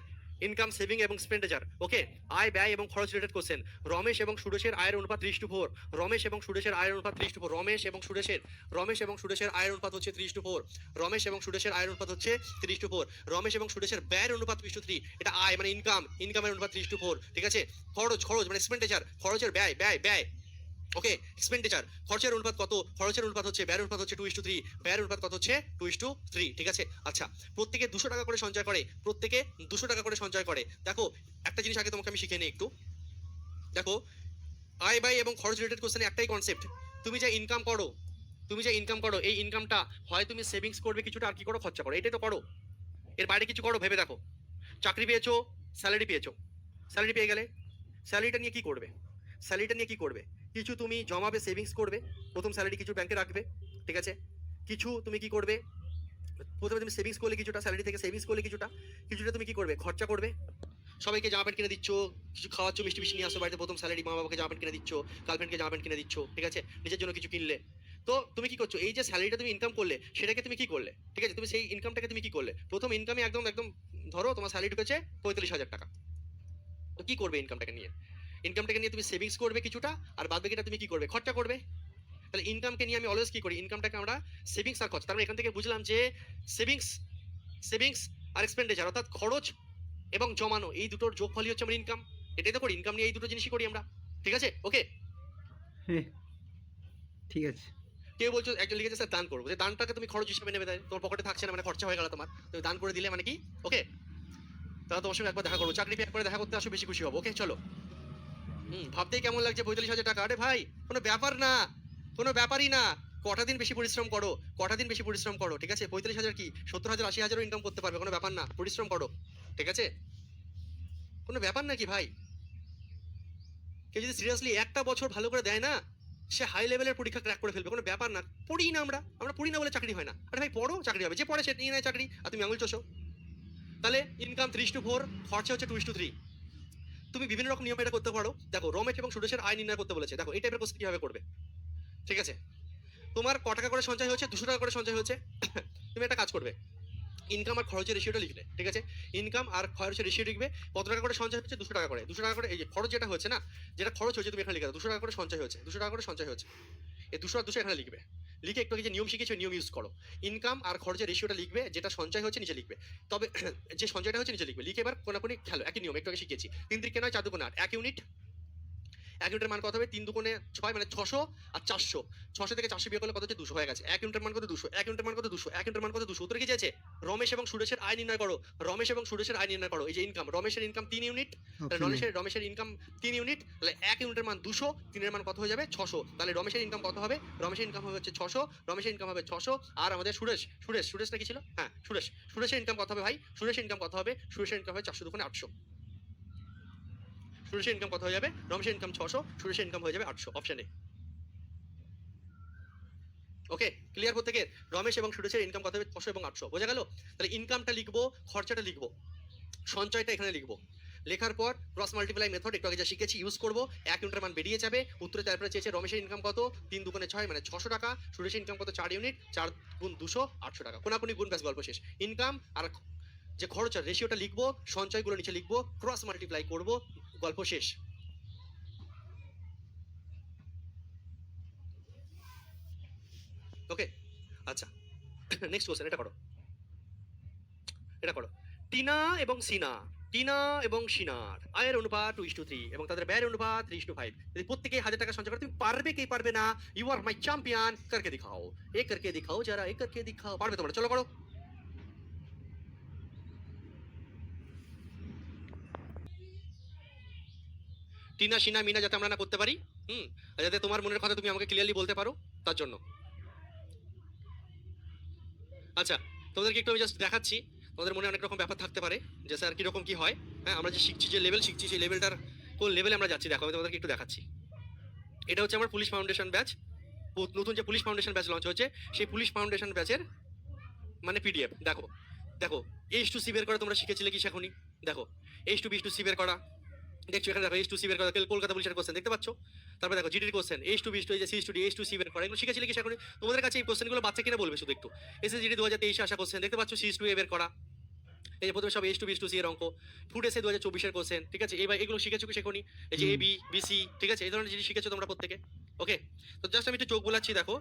ইনকাম সেভিং এবং এক্সপেন্ডিচার, ওকে? আয় ব্যয় এবং খরচ রিলেটেড কোশ্চেন। রমেশ এবং সুরেশের আয়ের অনুপাত 3:4, রমেশ এবং সুরেশের আয়ের অনুপাত 3:4, রমেশ এবং সুরেশের আয়ের অনুপাত হচ্ছে 3:4, রমেশ এবং সুরেশের আয়ের অনুপাত হচ্ছে 3:4, রমেশ এবং সুরেশের ব্যয়ের অনুপাত 2:3, এটা আয় মানে ইনকাম, ইনকামের অনুপাত 3:4, ঠিক আছে? খরচ, খরচ মানে এক্সপেন্ডিচার, খরচের ব্যয়, ব্যয় ব্যয়, ওকে? এক্সপেন্ডিচার, খরচের অনুপাত কত? খরচের অনুপাত হচ্ছে, ব্যয়ের অনুপাত হচ্ছে 2:3, ব্যয়ের অনুপাত কত হচ্ছে? 2:3, ঠিক আছে? আচ্ছা, প্রত্যেকে 200 টাকা করে সঞ্চয় করে, প্রত্যেকে 200 টাকা করে সঞ্চয় করে। দেখো একটা জিনিস আগে তোমাকে আমি শিখিয়ে নিই একটু। দেখো আয় ব্যয় এবং খরচ রিলেটেড কোশ্চেনে একটাই কনসেপ্ট, তুমি যে ইনকাম করো, তুমি যে ইনকাম করো, এই ইনকামটা হয় তুমি সেভিংস করবে কিছুটা, আর কি করো? খরচা করো, এটাই তো করো। এর বাইরে কিছু করো? ভেবে দেখো, চাকরি পেয়েছো, স্যালারি পেয়েছো, স্যালারি পেয়ে গেলে স্যালারিটা নিয়ে কি করবে? স্যালারিটা নিয়ে কি করবে? কিছু তুমি জমাবে, সেভিংস করবে, প্রথম স্যালারি কিছু ব্যাংকে রাখবে, ঠিক আছে? কিছু তুমি কি করবে? প্রথমে তুমি সেভিংস করলে কিছুটা, স্যালারি থেকে সেভিংস করলে কিছুটা, কিছুটা তুমি কি করবে? খরচা করবে। সবাইকে জামা প্যান্ট কিনে দিচ্ছ, কিছু খাওয়াচ্ছ, মিষ্টি মিষ্টি নিয়ে আসো বাড়িতে, প্রথম স্যালারি মা বাবাকে জামা প্যান্ট কিনে দিচ্ছ, গার্লফ্রেন্ডকে জামা প্যান্ট কিনে দিচ্ছ, ঠিক আছে? নিজের জন্য কিছু কিনলে। তো তুমি কি করছো? এই যে স্যালারিটা তুমি ইনকাম করলে সেটাকে তুমি কি করলে, ঠিক আছে? তুমি সেই ইনকামটাকে তুমি কি করলে? প্রথম ইনকামে একদম একদম ধরো তোমার স্যালারি ঢুকেছে 45,000 টাকা, তো কি করবে ইনকামটাকে নিয়ে? ইনকামটাকে নিয়ে তুমি সেভিংস করবে কিছুটা, আর বাদ বাকিটা তুমি কি করবে? খরচা করবে। তাহলে ইনকামকে নিয়ে আমি অলওয়েজ কি করি? ইনকামটাকে আমরা সেভিংস আর খরচ, তার মানে এখান থেকে বুঝলাম যে সেভিংস, সেভিংস আর এক্সপেন্ডিচার, অর্থাৎ খরচ এবং জমানো, এই দুটোর যোগফলই হচ্ছে আমার ইনকাম। এটাই তো করি, ইনকাম নিয়ে এই দুটো জিনিসই করি আমরা, ঠিক আছে? ওকে, ঠিক আছে। কেউ বলছো, একজন লিখেছে স্যার দান করবো, যে দানটাকে তুমি খরচ হিসেবে নেবে, তাই তোমার পকেটে থাকছে না মানে খরচা হয়ে গেল তোমার, তুমি দান করে দিলে মানে কি? ওকে, তাহলে তোমার সঙ্গে একবার দেখা করবো, চাকরি পেয়ে একবার দেখা করতে আসো, বেশি খুশি হবো। ওকে চলো। ভাবতেই কেমন লাগছে 45,000 টাকা, আরে ভাই কোনো ব্যাপার না, কোনো ব্যাপারই না। কটা দিন বেশি পরিশ্রম করো, কটা দিন বেশি পরিশ্রম করো, ঠিক আছে? 45,000 কি 70,000 80,000ও ইনকাম করতে পারবে, কোনো ব্যাপার না, পরিশ্রম করো, ঠিক আছে? কোনো ব্যাপার নাকি ভাই? কেউ যদি সিরিয়াসলি একটা বছর ভালো করে দেয় না, সে হাই লেভেলের পরীক্ষা ক্র্যাক করে ফেলবে, কোনো ব্যাপার না। পড়ি না আমরা, আমরা পড়ি না বলে চাকরি হয় না। আরে ভাই পড়ো, চাকরি হবে, যে পড়ে সে নিয়ে নেয় চাকরি, আর তুমি আঙুল চষো। তাহলে ইনকাম 3:4, খরচা হচ্ছে 2:3, তুমি বিভিন্ন রকম নিয়ম এটা করতে পারো। দেখো রমেশ এবং সুরেশের আয় নির্ণয় করতে বলেছে, দেখো এই টাইপের কোশ্চেন কিভাবে করবে। ঠিক আছে, তোমার ক টাকা করে সঞ্চয় হয়েছে, 200 টাকা করে সঞ্চয় হয়েছে। তুমি একটা কাজ করবে, ইনকাম আর খরচের রেশিওটা লিখলে, ঠিক আছে, ইনকাম আর খরচের রেশিও লিখবে, কত টাকা করে সঞ্চয় হচ্ছে, 200 টাকা করে, 200 টাকা করে, এই যে খরচ যেটা হচ্ছে না, যেটা খরচ হচ্ছে তুমি এখানে লিখে দাও, 200 টাকা করে সঞ্চয় হচ্ছে, 200 টাকা করে সঞ্চয় হচ্ছে, এই 200 আর 200 এখানে লিখবে, লিখে একটু আগে যে নিয়ম শিখেছো নিয়ম ইউজ করো, ইনকাম আর খরচের রেশিওটা লিখবে, যেটা সঞ্চয় হচ্ছে নিচে লিখবে, তবে যে সঞ্চয়টা হচ্ছে নিচে লিখবে, লিখে এবার কোনাকুনি খেলো, একই নিয়ম একটু আগে শিখেছি, 3 3 নয় 4 2 8, 1 ইউনিট, 1 ইউনিটের মান কত হবে, 3 2 6 মানে 600 আর 400, 600 থেকে 400 বিয়োগ করলে কত হচ্ছে, 200 হয়ে গেছে, 1 ইউনিটের মান কত, 200, 1 ইউনিটের মান কত, 200, 1 ইউনিটের মান কত, 200, উত্তর কি চাইছে, রমেশ এবং সুরেশের আয় নির্ণয় করো, রমেশ এবং সুরেশের আয় নির্ণয় করো, এই যে ইনকাম, রমেশের ইনকাম 3 ইউনিট, তাহলে রমেশের ইনকাম 3 ইউনিট, তাহলে 1 ইউনিটের মান 200, 3 এর মান কত হয়ে যাবে, 600, তাহলে রমেশের ইনকাম কত হবে, রমেশের ইনকাম হবে হচ্ছে 600, রমেশের ইনকাম হবে 600, আর আমাদের সুরেশ নাকি ছিল, হ্যাঁ সুরেশের ইনকাম কত হবে ভাই, সুরেশের ইনকাম কত হবে, সুরেশের ইনকাম হবে 400 2 800, সুরেশের ইনকাম কত হয়ে যাবে, রমেশের ইনকাম 600, সুরেশের ইনকাম হয়ে যাবে 800, অপশন এ। ওকে, ক্লিয়ার প্রত্যেকের, রমেশ এবং সুরেশের ইনকাম কত হবে, 600 এবং 800, বোঝা গেল। তাহলে ইনকামটা লিখবো, খরচাটা লিখবো, সঞ্চয়টা এখানে লিখবো, লেখার পর ক্রস মাল্টিপ্লাই মেথড একটু আগে যা শিখেছি ইউজ করবো, 1 ইউনিটের মান বেরিয়ে যাবে, উত্তরে তারপরে চেয়েছে রমেশের ইনকাম কত, 3 2 6 মানে 600 টাকা, সুরেশের ইনকাম কত 4 ইউনিট, 4 গুণ 200 800 টাকা, কোনাকুনি গুণ, ব্যাস গল্প শেষ। ইনকাম আর যে খরচের রেশিওটা লিখবো, সঞ্চয়গুলো নিচে লিখবো, ক্রস মাল্টিপ্লাই করবো, গল্প শেষ। ওকে, আচ্ছা, নেক্সট কোশ্চেন, এটা করো, টিনা এবং সিনার আয়ের অনুপাত 2:3 এবং তাদের ব্যয়ের অনুপাত 3:5, যদি প্রত্যেকে 1000 টাকা সঞ্চয় করে, তুমি পারবে কি পারবে না, ইউ আর মাই চ্যাম্পিয়ন, করকে দিখাও, এ করকে দিখাও যারা, এ করকে দিখাও, পারবে তোমরা, চলো করো। টিনা সিনা মিনা যাতে আমরা না করতে পারি, যাতে তোমার মনের কথা তুমি আমাকে ক্লিয়ারলি বলতে পারো, তার জন্য। আচ্ছা, তোমাদেরকে একটু আমি জাস্ট দেখাচ্ছি, তোমাদের মনে অনেক রকম ব্যাপার থাকতে পারে যে স্যার কিরকম কি হয়, হ্যাঁ আমরা যে শিখছি, যে লেভেল শিখছি, সেই লেভেলটার কোন লেভেলে আমরা যাচ্ছি, দেখো আমি তোমাদেরকে একটু দেখাচ্ছি। এটা হচ্ছে আমার পুলিশ ফাউন্ডেশন ব্যাচ, নতুন যে পুলিশ ফাউন্ডেশন ব্যাচ লঞ্চ হচ্ছে, সেই পুলিশ ফাউন্ডেশন ব্যাচের মানে পিডিএফ, দেখো দেখো H2C বের করা তোমরা শিখেছিলে কি শেখনি, দেখো H2B H2C বের করা, দেখছো এখানে, দেখো H2C বের করা, কলকাতা পুলিশের কোশ্চেন দেখতে পাচ্ছ, তারপরে দেখো জিডির কোশ্চেন H2B H2, এই যে C2D H2C বের করা, এগুলো শিখেছিলে কি শেখনি, তোমাদের কাছে এই কোশ্চেনগুলো বাচ্চা কিনা বলবে শুধু একটু। SSGD 2023 আসা কোশ্চেন দেখতে পাচ্ছ, C2A বের করা, এই যে প্রথমে সব H2B H2C এর অঙ্ক, ফুড এসে 2024 কোশ্চেন, ঠিক আছে, এইবার এগুলো শিখেছো কি শেখনি, এই যে AB BC, ঠিক আছে, এই ধরনের জিনিস শিখেছো তোমরা প্রত্যেকে। ওকে, তো জাস্ট আমি একটু চোখ বোলাচ্ছি, দেখো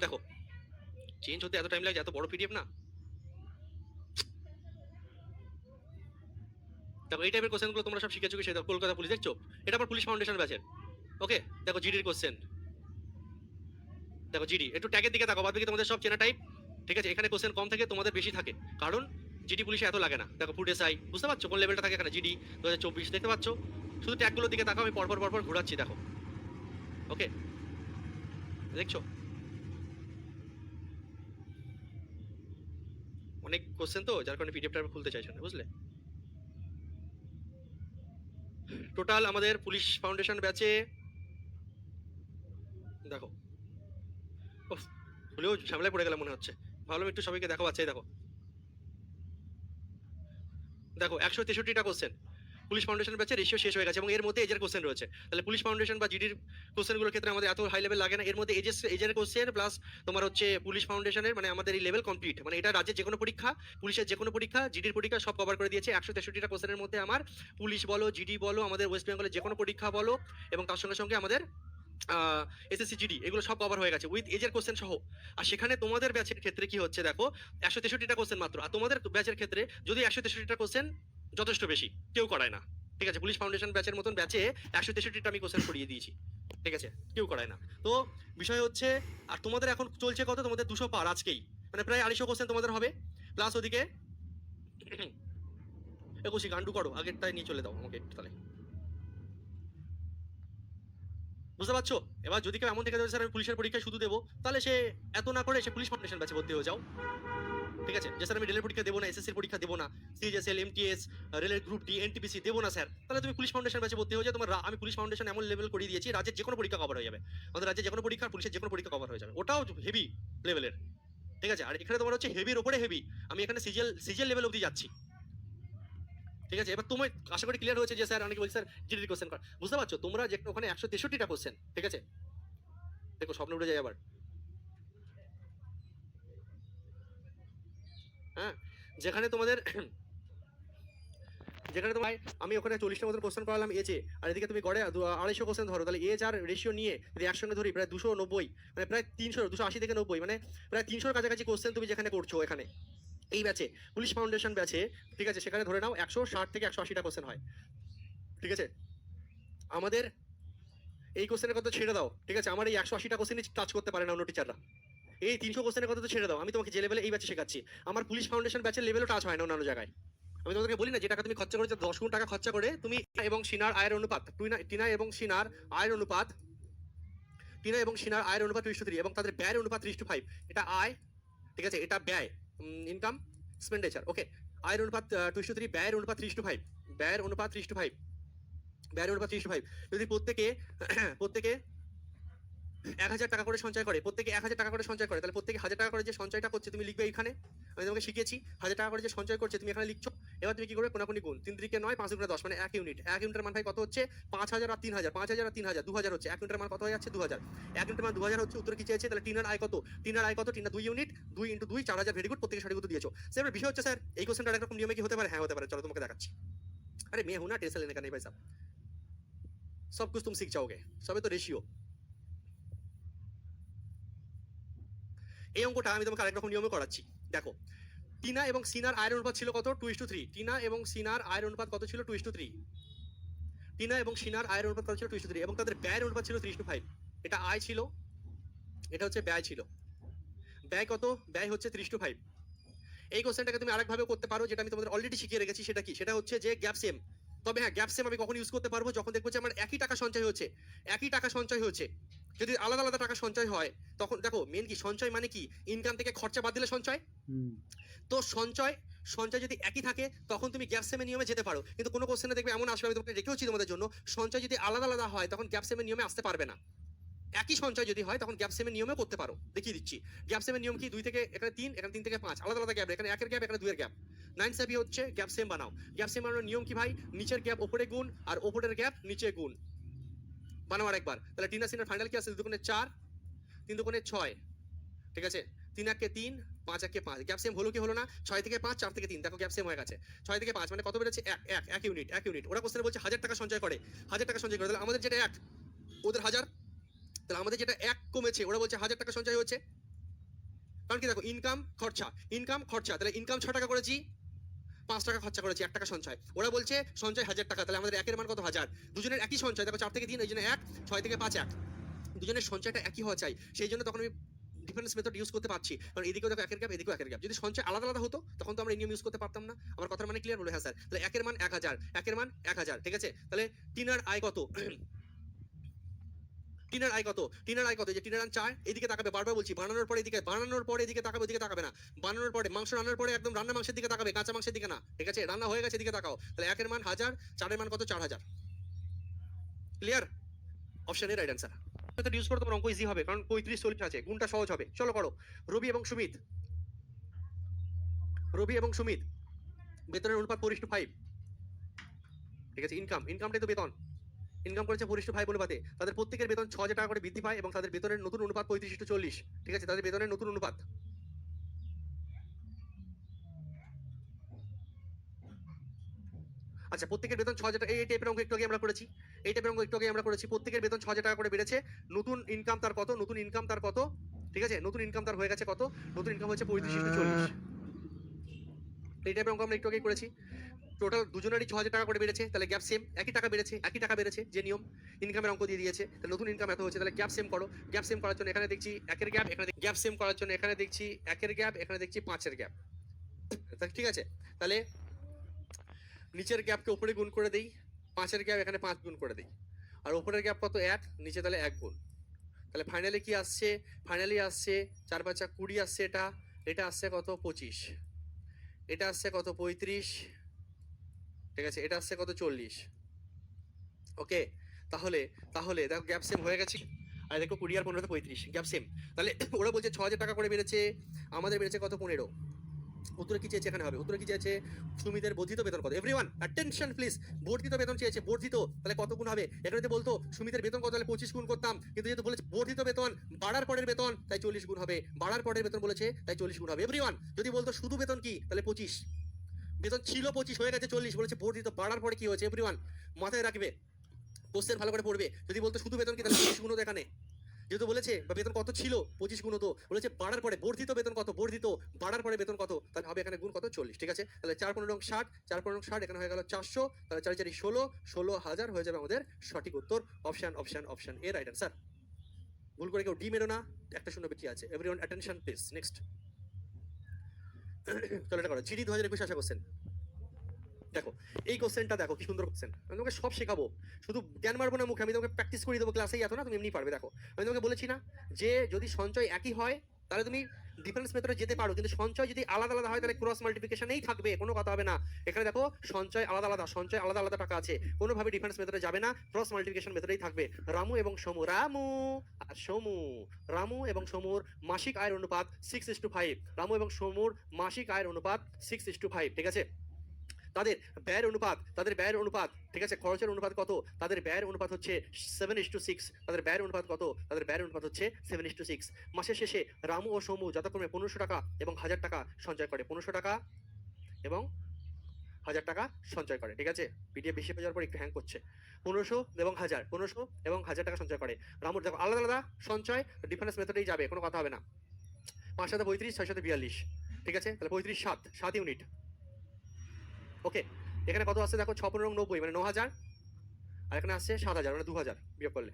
দেখো চেঞ্জ হতে এত টাইম লাগে, এত বড় পিডিএফ না, দেখো এই টাইপের কোশ্চেনগুলো তোমরা সব শিখেছো কি, সেটা কলকাতা পুলিশ দেখছো, এটা আমার পুলিশ ফাউন্ডেশন ব্যাচের। ওকে, দেখো জিডির কোশ্চেন, দেখো জিডি, একটু ট্যাগের দিকে দেখো, বাদ বাকি তোমাদের সব চেনা টাইপ, ঠিক আছে, এখানে কোশ্চেন কম থাকে, তোমাদের বেশি থাকে, কারণ জিডি পুলিশে এত লাগে না। দেখো ফুড এসআই, বুঝতে পারছো কোন লেভেলটা থাকে এখানে, জিডি 2024 দেখতে পাচ্ছ, শুধু ট্যাগগুলোর দিকে তাকাও, আমি পরপর ঘোরাচ্ছি, দেখো। ওকে, দেখছো অনেক কোশ্চেন তো, যার কারণে পিডিএফটা খুলতে চাইছো না, বুঝলে। টোটাল আমাদের পুলিশ ফাউন্ডেশন ব্যাচে দেখো, উফ, ভুলেও ঝামেলায় পড়ে গেলাম মনে হচ্ছে, ভাবলাম একটু সবাইকে দেখো, বাচ্চাই দেখো, দেখো 163টা কোশ্চেন পুলিশ ফাউন্ডেশন ব্যাচে, রেশিও শেষ হয়ে গেছে, এবং এর মধ্যে এজের কোশ্চেন রয়েছে, তাহলে পুলিশ ফাউন্ডেশন বা জিডির কোশ্চেনগুলোর ক্ষেত্রে আমাদের এত হাই লেভেল লাগে না, এর মধ্যে এজের কোশ্চেন প্লাস তোমার হচ্ছে পুলিশ ফাউন্ডেশনের, মানে আমাদের এই লেভেল কমপ্লিট, মানে এটা রাজ্যের যে কোনো পরীক্ষা, পুলিশের যে কোনো পরীক্ষা, জিডির পরীক্ষা সব কভার করে দিয়েছে। 163টা কোশ্চেনের মধ্যে আমার পুলিশ বলো, জিডি বলো, আমাদের ওয়েস্ট বেঙ্গলের যে কোনো পরীক্ষা বলো, এবং তার সঙ্গে সঙ্গে আমাদের এসএসসি জিডি, এগুলো সব কভার হয়ে গেছে উইথ এজের কোশ্চেন সহ। আর সেখানে তোমাদের ব্যাচের ক্ষেত্রে কি হচ্ছে দেখো, 163টা কোশ্চেন মাত্র, আর তোমাদের ব্যাচের ক্ষেত্রে যদি 163টা কোশ্চেন যথেষ্ট বেশি, কেউ করায় না, ঠিক আছে, পুলিশ ফাউন্ডেশন ব্যাচের মতন ব্যাচে 163টা আমি কোশ্চেন করিয়ে দিয়েছি, ঠিক আছে, কেউ করায় না। তো বিষয় হচ্ছে, আর তোমাদের এখন চলছে কত, তোমাদের 200 পার আজকেই, মানে প্রায় 250 কোশ্চেন তোমাদের হবে, প্লাস ওদিকে 21 গান্ডু করো, আগেরটাই নিয়ে চলে দাও আমাকে একটু, তাহলে বুঝতে পারছো। এবার যদি কেউ এমন থেকে স্যার আমি পুলিশের পরীক্ষায় শুধু দেবো, তাহলে সে এত না করে সে পুলিশ ফাউন্ডেশন ব্যাচে ভর্তি হয়ে যাও, ঠিক আছে, যে স্যার আমি রেলের পরীক্ষা দেবো না, এসএসসির পরীক্ষা দেবো না, সিএইচএসএল এমটিএস রেলের গ্রুপ ডি এনটিপিসি দেবো না স্যার, তাহলে তুমি পুলিশ ফাউন্ডেশন ব্যাচে ভর্তি হয়ে যাও, তোমার আমি পুলিশ ফাউন্ডেশন এমন লেভেল করে দিয়েছি, রাজ্যের যে কোনো পরীক্ষা কভার হয়ে যাবে, আমাদের রাজ্যের যে কোনো পরীক্ষা, পুলিশের যে কোনো পরীক্ষা কভার হয়ে যাবে, ওটাও হেভি লেভেলের, ঠিক আছে। আর এখানে তোমার হচ্ছে হেভির ওপরে হেভি, আমি এখানে সিজিএল লেভেল অবধি যাচ্ছি, ঠিক আছে, এবার তোমার আশা করি ক্লিয়ার হয়েছে যে স্যার অনেকে বলছে স্যার জিডি কোশ্চেন কর, বুঝতে পারছো তোমরা যে ওখানে 163টা কোশ্চেন, ঠিক আছে, দেখো স্বপ্ন উঠে যায় আবার, হ্যাঁ, যেখানে তোমাদের যেখানে তোমার আমি ওখানে 40টা মতো কোশ্চেন করালাম এজে, আর এদিকে তুমি গড়ে 250 কোশ্চেন ধরো, তাহলে এজ আর রেশিও নিয়ে যদি একসঙ্গে ধরি প্রায় 290, মানে প্রায় 280 থেকে 90, মানে প্রায় 300-র কাছাকাছি কোশ্চেন তুমি যেখানে করছো এখানে এই ব্যাচে, পুলিশ ফাউন্ডেশন ব্যাচে, ঠিক আছে, সেখানে ধরে নাও 160 থেকে 180টা কোশ্চেন হয়, ঠিক আছে। আমাদের এই কোশ্চেনের কথা ছেড়ে দাও, ঠিক আছে, আমার এই 180টা কোশ্চেনই টাচ করতে পারে না অন্য টিচাররা, এই 300 কোশ্চেনের কথা তো ছেড়ে দাও, আমি তোমাকে যে লেভেলে এই ব্যাচে শেখাচ্ছি, আমার পুলিশ ফাউন্ডেশন ব্যাচের লেভেলও টাচ হয় না অন্যান্য জায়গায়। আমি তোমাকে বলি না, যে টাকা তুমি খরচা করেছো 10 গুণ টাকা খরচা করে তুমি এবং সিনার আয়ের অনুপাত, টিনা এবং সিনার আয়ের অনুপাত, টিনা এবং সিনার আয়ের অনুপাত 2:3 এবং তাদের ব্যয়ের অনুপাত 3:5, এটা আয়, ঠিক আছে, এটা ব্যয়, ইনকাম এক্সপেন্ডিচার, ওকে, আয়ের অনুপাত 2:3, ব্যয়ের অনুপাত 3:5, ব্যয়ের অনুপাত 3:5, ব্যয়ের অনুপাত 3:5, যদি প্রত্যেকে প্রত্যেকে 1000 টাকা করে সঞ্চয় করে, প্রত্যেকে 1000 টাকা করে সঞ্চয় করে, তাহলে প্রত্যেকে 1000 টাকা করে যে সঞ্চয়টা করছে তুমি লিখবে এখানে, আমি তোমাকে শিখিয়েছি 1000 টাকা করে যে সঞ্চয় করছে তুমি এখানে লিখছো। এবার তুমি কি করবে, কোনাকুনি গুণ, 3 3 9, 5 2 10, মানে 1 ইউনিট, 1 ইউনিটের মান ভাই কত হচ্ছে 5000 আর 3000, 5000 আর 3000 2000 হচ্ছে, 1 ইউনিটের মান কত হয়ে যাচ্ছে 2000, 1 ইউনিটের মান 2000 হচ্ছে, উত্তর কি চেয়েছে, তাহলে টিনার আয় কত, টিনার আয় কত, টিনা 2 ইউনিট, 2 × 2 4000, ভেরি গুড, প্রত্যেকে সঠিক উত্তর দিয়েছো। স্যার বিষয় হচ্ছে স্যার এই কোশ্চেনটা আরেক রকম নিয়মে কি হতে পারে, হ্যাঁ হতে পারে, চলো তোমাকে দেখাচ্ছি। আরে মেয়ে হু না টেন্সন लेने का नहीं भाई साहब, सब कुछ तुम सीख जाओगे, सबे तो रेशियो। এই অঙ্কটা আমি তোমাকে আরেক রকম নিয়মে করাচ্ছি, দেখো, টিনা এবং সিনার আয়ের অনুপাত ছিল কত 2:3, টিনা এবং সিনার আয়ের অনুপাত কত ছিল 2:3, টিনা এবং সিনার আয়ের অনুপাত কত ছিল 2:3 এবং তাদের ব্যয়ের অনুপাত ছিল 3:5, এটা আয় ছিল, এটা হচ্ছে ব্যয় ছিল, ব্যয় কত, ব্যয় হচ্ছে 3:5। এই কোশ্চেনটাকে তুমি আরেকভাবে করতে পারো, যেটা আমি তোমাদের অলরেডি শিখিয়ে রেখেছি, সেটা কি, সেটা হচ্ছে যে গ্যাপ সেম, তবে হ্যাঁ গ্যাপ সেম আমি কখন ইউজ করতে পারবো, যখন দেখবো যে আমার একই টাকা সঞ্চয় হচ্ছে, একই টাকা সঞ্চয় হচ্ছে, যদি আলাদা আলাদা টাকা সঞ্চয় হয় তখন দেখো মেন কি সঞ্চয় মানে কি, ইনকাম থেকে খরচা বাদ দিলে সঞ্চয়, তো সঞ্চয় সঞ্চয় যদি একই থাকে তখন তুমি গ্যাপ সেমের নিয়মে যেতে পারো, কিন্তু কোনো কোশ্চেনে দেখবে এমন আসবে, আমি তোমাকে রেখেওছি তোমাদের জন্য, সঞ্চয় যদি আলাদা আলাদা হয় তখন গ্যাপ সেমের নিয়মে আসতে পারবে না, একই সঞ্চয় যদি হয় তখন গ্যাপ সেমের নিয়মে করতে পারো, দেখিয়ে দিচ্ছি। গ্যাপ সেমের নিয়ম কি, 2 থেকে এখানে 3, এখানে 3 থেকে 5, আলাদা আলাদা গ্যাপ, এখানে 1 এর গ্যাপ, এখানে 2 এর গ্যাপ, 9 সেভি হচ্ছে গ্যাপ সেম বানাও। গ্যাপ সেম বানানোর নিয়ম কি ভাই, নিচের গ্যাপ উপরে গুণ আর উপরের গ্যাপ নিচে গুণ, বানাও আরেকবার, তাহলে টিনা সিনার ফাইনাল কি আছে, 2 দুগুণে 4, 3 দুগুণে 6, ঠিক আছে, 3 একে 3, 5 একে 5, গ্যাপ সেম হলো কি হলো না, 6 থেকে 5, 4 থেকে 3, দেখো গ্যাপ সেম হয়ে গেছে, 6 থেকে 5 মানে কত বেড়েছে 1 ইউনিট, 1 ইউনিট, ওরা কোশ্চেনে বলছে 1000 টাকা সঞ্চয় করে, 1000 টাকা সঞ্চয় করে, তাহলে আমাদের যেটা 1 ওদের 1000, তাহলে আমাদের যেটা 1 কমেছে, ওরা বলছে 1000 টাকা সঞ্চয় হচ্ছে, কারণ কি দেখো ইনকাম খরচা, ইনকাম খরচা, তাহলে ইনকাম 6 টাকা করেছি, 5 টাকা খরচা করেছি, 1 টাকা সঞ্চয়, ওরা বলছে সঞ্চয় 1000 টাকা, তাহলে আমাদের 1 এর মান কত 1000, দুজনের একই সঞ্চয়, দেখো 4 থেকে 3 এই জন্য 1, 6 থেকে 5 1, দুজনের সঞ্চয়টা একই হওয়া চাই, সেই জন্য তখন আমি ডিফারেন্স মেথড ইউজ করতে পারছি, কারণ এদিকেও দেখো 1 এর গ্যাপ, এদিকেও 1 এর গ্যাপ, যদি সঞ্চয় আলাদা আলাদা হতো তখন তো আমরা এই নিয়ম ইউজ করতে পারতাম না। আমার কথার মানে ক্লিয়ার হলো, হ্যাঁ স্যার, তাহলে 1 এর মান 1000, 1 এর মান 1000, ঠিক আছে, তাহলে টিনার আয় কত, টিনার আয় কত, টিনার আয় কত, যে টিনার আয় 4, এদিকে তাকাবে, বারবার বলছি, বানানোর পরে এদিকে, বানানোর পরে এদিকে তাকাবে, ওদিকে তাকাবে না, বানানোর পরে মাংস রান্নার পরে একদম রান্না মাংসের দিকে তাকাবে, কাঁচা মাংসের দিকে না, ঠিক আছে, রান্না হয়ে গেছে এদিকে তাকাও, তাহলে 1 এর মান 1000, 4 এর মান কত 4000, clear, option A right answer. Method use করো, তোমার অঙ্ক ইজি হবে, কারণ 35 40 আছে, গুণটা সহজ হবে, চলো করো। রবি এবং সুমিত, রবি এবং সুমিত বেতনের অনুপাত 4:5, ঠিক আছে, ইনকামটাই তো বেতন, ইনকাম করেছে 4:5 অনুপাতে, তাদের প্রত্যেকের বেতন 6000 টাকা করে বৃদ্ধি পায় এবং তাদের বেতনের নতুন অনুপাত 35:40, ঠিক আছে, তাদের বেতনের নতুন অনুপাত, আচ্ছা প্রত্যেকের বেতন 6000 টাকা, এই টাইপের অঙ্ক একটু আগে আমরা করেছি, এই টাইপের অঙ্ক একটু আগে আমরা করেছি, প্রত্যেকের বেতন 6000 টাকা করে বেড়েছে, নতুন ইনকাম তার কত, নতুন ইনকাম তার কত, ঠিক আছে, নতুন ইনকাম তার হয়ে গেছে কত, নতুন ইনকাম হচ্ছে 35:40, এই টাইপের অঙ্ক আমরা একটু আগে করেছি। টোটাল দুজনেরই 6000 টাকা করে বেড়েছে, তাহলে গ্যাপ সেম, একই টাকা বেড়েছে, একই টাকা বেড়েছে, যে নিয়ম ইনকামের অঙ্ক দিয়ে দিয়েছে, তাহলে নতুন ইনকাম এত হচ্ছে, তাহলে গ্যাপ সেম করো, গ্যাপ সেম করার জন্য এখানে দেখছি 1 এর গ্যাপ, এখানে গ্যাপ সেম করার জন্য এখানে দেখছি 1 এর গ্যাপ, এখানে দেখছি 5 এর গ্যাপ, ঠিক আছে, তাহলে নিচের গ্যাপকে উপরে গুণ করে দেই, 5 এর গ্যাপ এখানে 5 গুণ করে দেই, আর উপরের গ্যাপ কত 1, নিচে তাহলে 1 গুণ, তাহলে ফাইনালি কি আসছে, ফাইনালি আসছে 4 5 20 আসছে, এটা এটা আসছে কত 25, এটা আসছে কত 35, ঠিক আছে, এটা আসছে কত 40, ওকে, তাহলে তাহলে দেখো গ্যাপ সেম হয়ে গেছে, আর দেখো 20 আর 15 35 গ্যাপ সেম, তাহলে ওরা বলছে 6000 টাকা করে বেড়েছে, আমাদের বেড়েছে কত 15, উত্তরে কি চেয়েছে এখানে হবে, উত্তরে কি চেয়েছে সুমিতের বর্ধিত বেতন কত, এভরিওয়ান অ্যাটেনশন প্লিজ, বর্ধিত বেতন চেয়েছে, বর্ধিত, তাহলে কত গুণ হবে, এখানে যদি বলতো সুমিতের বেতন কত তাহলে 25 গুণ করতাম, কিন্তু যেহেতু বলেছে বর্ধিত বেতন বাড়ার পরের বেতন তাই 40 গুণ হবে, বাড়ার পরের বেতন বলেছে তাই 40 গুণ হবে, এভরিওয়ান। যদি বলতো শুধু বেতন কি তাহলে 25, বেতন ছিল 25 হয়ে গেছে 40, বলেছে বর্ধিত বাড়ার পরে কি হয়েছে, এভরিওয়ান মাথায় রাখবে, কোশ্চেন ভালো করে পড়বে। যদি বলতো শুধু বেতন কি তাহলে 30 গুণ হতো এখানে, যেহেতু বলেছে বা বেতন কত ছিল 25 গুণ হতো, বলেছে বাড়ার পরে বর্ধিত বেতন কত, বর্ধিত বাড়ার পরে বেতন কত, তাহলে হবে এখানে গুণ কত 40, ঠিক আছে। তাহলে 4×15 60, 4×15 60, এখানে হয়ে গেল 400, তাহলে 4 4 16, 16,000 হয়ে যাবে আমাদের সঠিক উত্তর, option option option A right answer. ভুল করে কেউ ডি মেরো না, একটা শূন্য বেশি আছে, এভরিওয়ান অ্যাটেনশন প্লিজ। নেক্সট চলো এটা করো, জিডি 2021 আসা কোশ্চেন। দেখো এই কোশ্চেনটা দেখো কি সুন্দর কোশ্চেন, আমি তোমাকে সব শেখাবো, শুধু জ্ঞান মারবো না মুখে, আমি তোমাকে প্র্যাকটিস করে দেবো ক্লাসেই, এত না তুমি এমনি পারবে। দেখো আমি তোমাকে বলেছি না যে যদি সঞ্চয় একই হয় তাহলে তুমি ডিফারেন্স মেথডে যেতে পারো, কিন্তু সঞ্চয় যদি আলাদা আলাদা হয় তাহলে ক্রস মাল্টিপ্লিকেশনেই থাকবে, কোনো কথা হবে না। এখানে দেখো সঞ্চয় আলাদা আলাদা, সঞ্চয় আলাদা আলাদা টাকা আছে, কোনোভাবে ডিফারেন্স মেথডে যাবে না, ক্রস মাল্টিপ্লিকেশন মেথডেই থাকবে। রামু এবং সমু, রামু আর সমু, রামু এবং সমুর মাসিক আয়ের অনুপাত 6:5, রামু এবং সমুর মাসিক আয়ের অনুপাত 6:5, ঠিক আছে। তাদের ব্যয়ের অনুপাত, ঠিক আছে, খরচের অনুপাত কত, তাদের ব্যয়ের অনুপাত হচ্ছে 7:6, তাদের ব্যয়ের অনুপাত কত, তাদের ব্যয়ের অনুপাত হচ্ছে 7:6। মাসের শেষে রামু ও সমু যথাক্রমে 1500 টাকা এবং 1000 টাকা সঞ্চয় করে, 1500 টাকা এবং 1000 টাকা সঞ্চয় করে, ঠিক আছে। পিডিএফ বেশি হয়ে যাওয়ার পর একটু হ্যাং করছে। 1500 এবং 1000, 1500 এবং 1000 টাকা সঞ্চয় করে। রামুর দেখো আলাদা আলাদা সঞ্চয়, ডিফারেন্স মেথডেই যাবে, কোনো কথা হবে না। 5 7 35, 6 7 42, ঠিক আছে, তাহলে 35 7 ইউনিট, ওকে। এখানে কত আসছে দেখো, 6 15 90 মানে 9000, আর এখানে আসছে 7000 মানে 2000, বিয়োগ করলে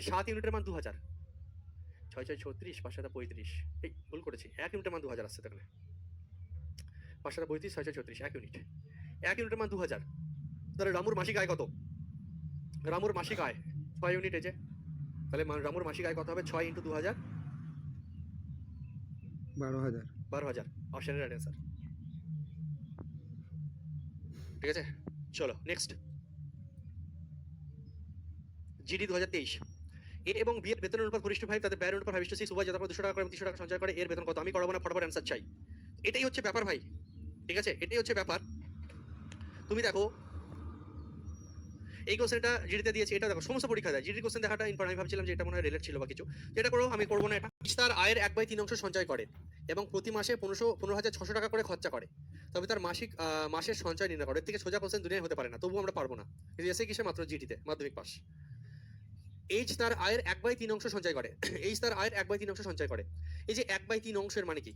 7 ইউনিটের মান 2000, 6 6 36, 5 7 35, এই ভুল করেছি, 1 ইউনিটের মান 2000 আসছে এখানে, 5 7 35, 6 6 36, 1 ইউনিট, 1 ইউনিটের মান 2000। তাহলে রামুর মাসিক আয় কত, রামুর মাসিক আয় 6 ইউনিট এসে, তাহলে রামুর মাসিক আয় কত হবে, 6 × 2000, 12,000। 12,000, অপশনের রাইট অ্যান্সার, ঠিক আছে। চলো নেক্সট, জিডি 2023, এ এবং বি এর বেতনের অনুপাত 4:5, তাদের ব্যয়ের অনুপাত 5:6, উভয় যথাক্রমে 200 টাকা করে এবং 300 টাকা সঞ্চয় করে, এর বেতন কত, আমি করাবো না, ফটাফট অ্যান্সার চাই, এটাই হচ্ছে ব্যাপার ভাই, ঠিক আছে, এটাই হচ্ছে ব্যাপার। তুমি দেখো এই কোশ্চেনটা জিডিতে দিয়েছে, এটা দেখো সমস্ত পরীক্ষা দেয়, জিডির কোশ্চেন দেখাটা ইম্পর্টেন্ট, আমি ভাবছিলাম যে এটা মনে হয় রিলেট ছিল বা কিছু, যেটা করো আমি করবো না এটা। তার আয়ের 1/3 অংশ সঞ্চয় করে এবং প্রতি মাসে 15,600 টাকা করে খরচা করে, তবে তার মাসের সঞ্চয় নির্ণয় করে। এর থেকে সোজা কোশ্চেন দুনিয়ায় হতে পারে না, তবুও আমরা পারবো না, কিন্তু এসে কিসে মাত্র জিডিতে মাধ্যমিক পাস। এইচ তার আয়ের 1/3 অংশ সঞ্চয় করে, এইচ তার আয়ের 1/3 অংশ সঞ্চয় করে, এই যে 1/3 অংশের মানে কি,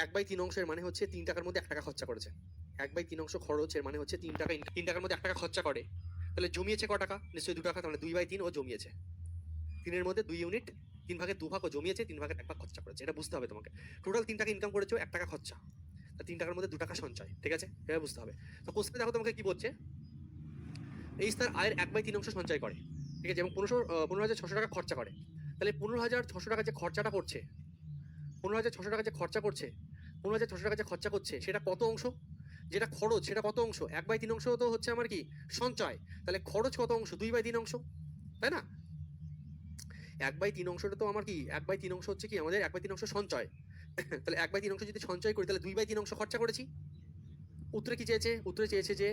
1/3 অংশের মানে হচ্ছে 3 টাকার মধ্যে 1 টাকা খরচা করেছে, 1/3 অংশ খরচের মানে হচ্ছে 3 টাকা, 3 টাকার মধ্যে 1 টাকা খরচা করে, তাহলে জমিয়েছে ক টাকা, নিশ্চয়ই 2 টাকা, তাহলে 2/3 ও জমিয়েছে, 3 মধ্যে 2 ইউনিট, 3 ভাগে 2 ভাগ ও জমিয়েছে, 3 ভাগের 1 ভাগ খরচা করেছে, এটা বুঝতে হবে তোমাকে। টোটাল 3 টাকা ইনকাম করেছো, 1 টাকা খরচা, 3 টাকার মধ্যে 2 টাকা সঞ্চয়, ঠিক আছে, এটা বুঝতে হবে। তো কোশ্চেনে দেখো তোমাকে কি বলছে, এই তার আয়ের 1/3 অংশ সঞ্চয় করে, ঠিক আছে, এবং 15,600 টাকা খরচা করে, তাহলে 15,600 টাকা যে খরচাটা করছে, 15,600 টাকা যে খরচা করছে, 15,600 টাকা যে খরচা করছে সেটা কত অংশ, যেটা খরচ সেটা কত অংশ, 1/3 অংশ তো হচ্ছে আমার কি সঞ্চয়, তাহলে খরচ কত অংশ, 2/3 অংশ, তাই না। 1/3 অংশটা তো আমার কি, 1/3 অংশ হচ্ছে কি আমাদের 1/3 অংশ সঞ্চয়, তাহলে 1/3 অংশ যদি সঞ্চয় করি তাহলে 2/3 অংশ খরচা করেছি। উত্তরে কি চেয়েছে, উত্তরে চেয়েছে যে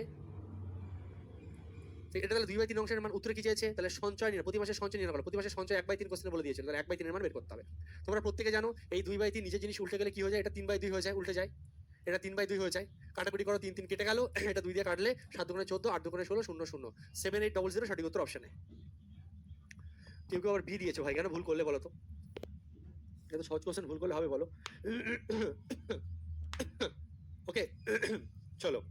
এটা, তাহলে 2/3 অংশের মান, উত্তরে কি চেয়েছে, তাহলে সঞ্চয় নিয়ে প্রতি মাসে সঞ্চয় নিয়ে করো, প্রতি মাসে সঞ্চয় 1/3 কোশ্চেনে বলে দিয়েছিল, তাহলে 1/3 এর মান বের করতে হবে। তোমরা প্রত্যেকে জানো এই 2/3 নিজের জিনিস উল্টে গেলে কি হয়ে যায়, এটা 3/2 হয়ে যায়, উল্টে যায়, এটা 3/2 হয়ে যায়, কাটাকুটি করো, 3 3 কেটে গেল, এটা 2 দিয়ে কাটলে 7 দুগুণে 14, 8 দুগুণে 16, 0 0, 7800, সঠিক উত্তর অপশনে। কেউ কেউ আবার ভি দিয়েছো ভাই, কেন ভুল করলে বলো তো, এটা সহজ কোশ্চেন, ভুল করলে হবে বলো। ওকে চলো,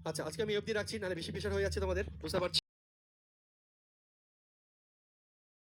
আচ্ছা আজকে আমি অবধি রাখছি, নাহলে বেশি প্রেশার হয়ে যাচ্ছে তোমাদের, বুঝতে পারছি।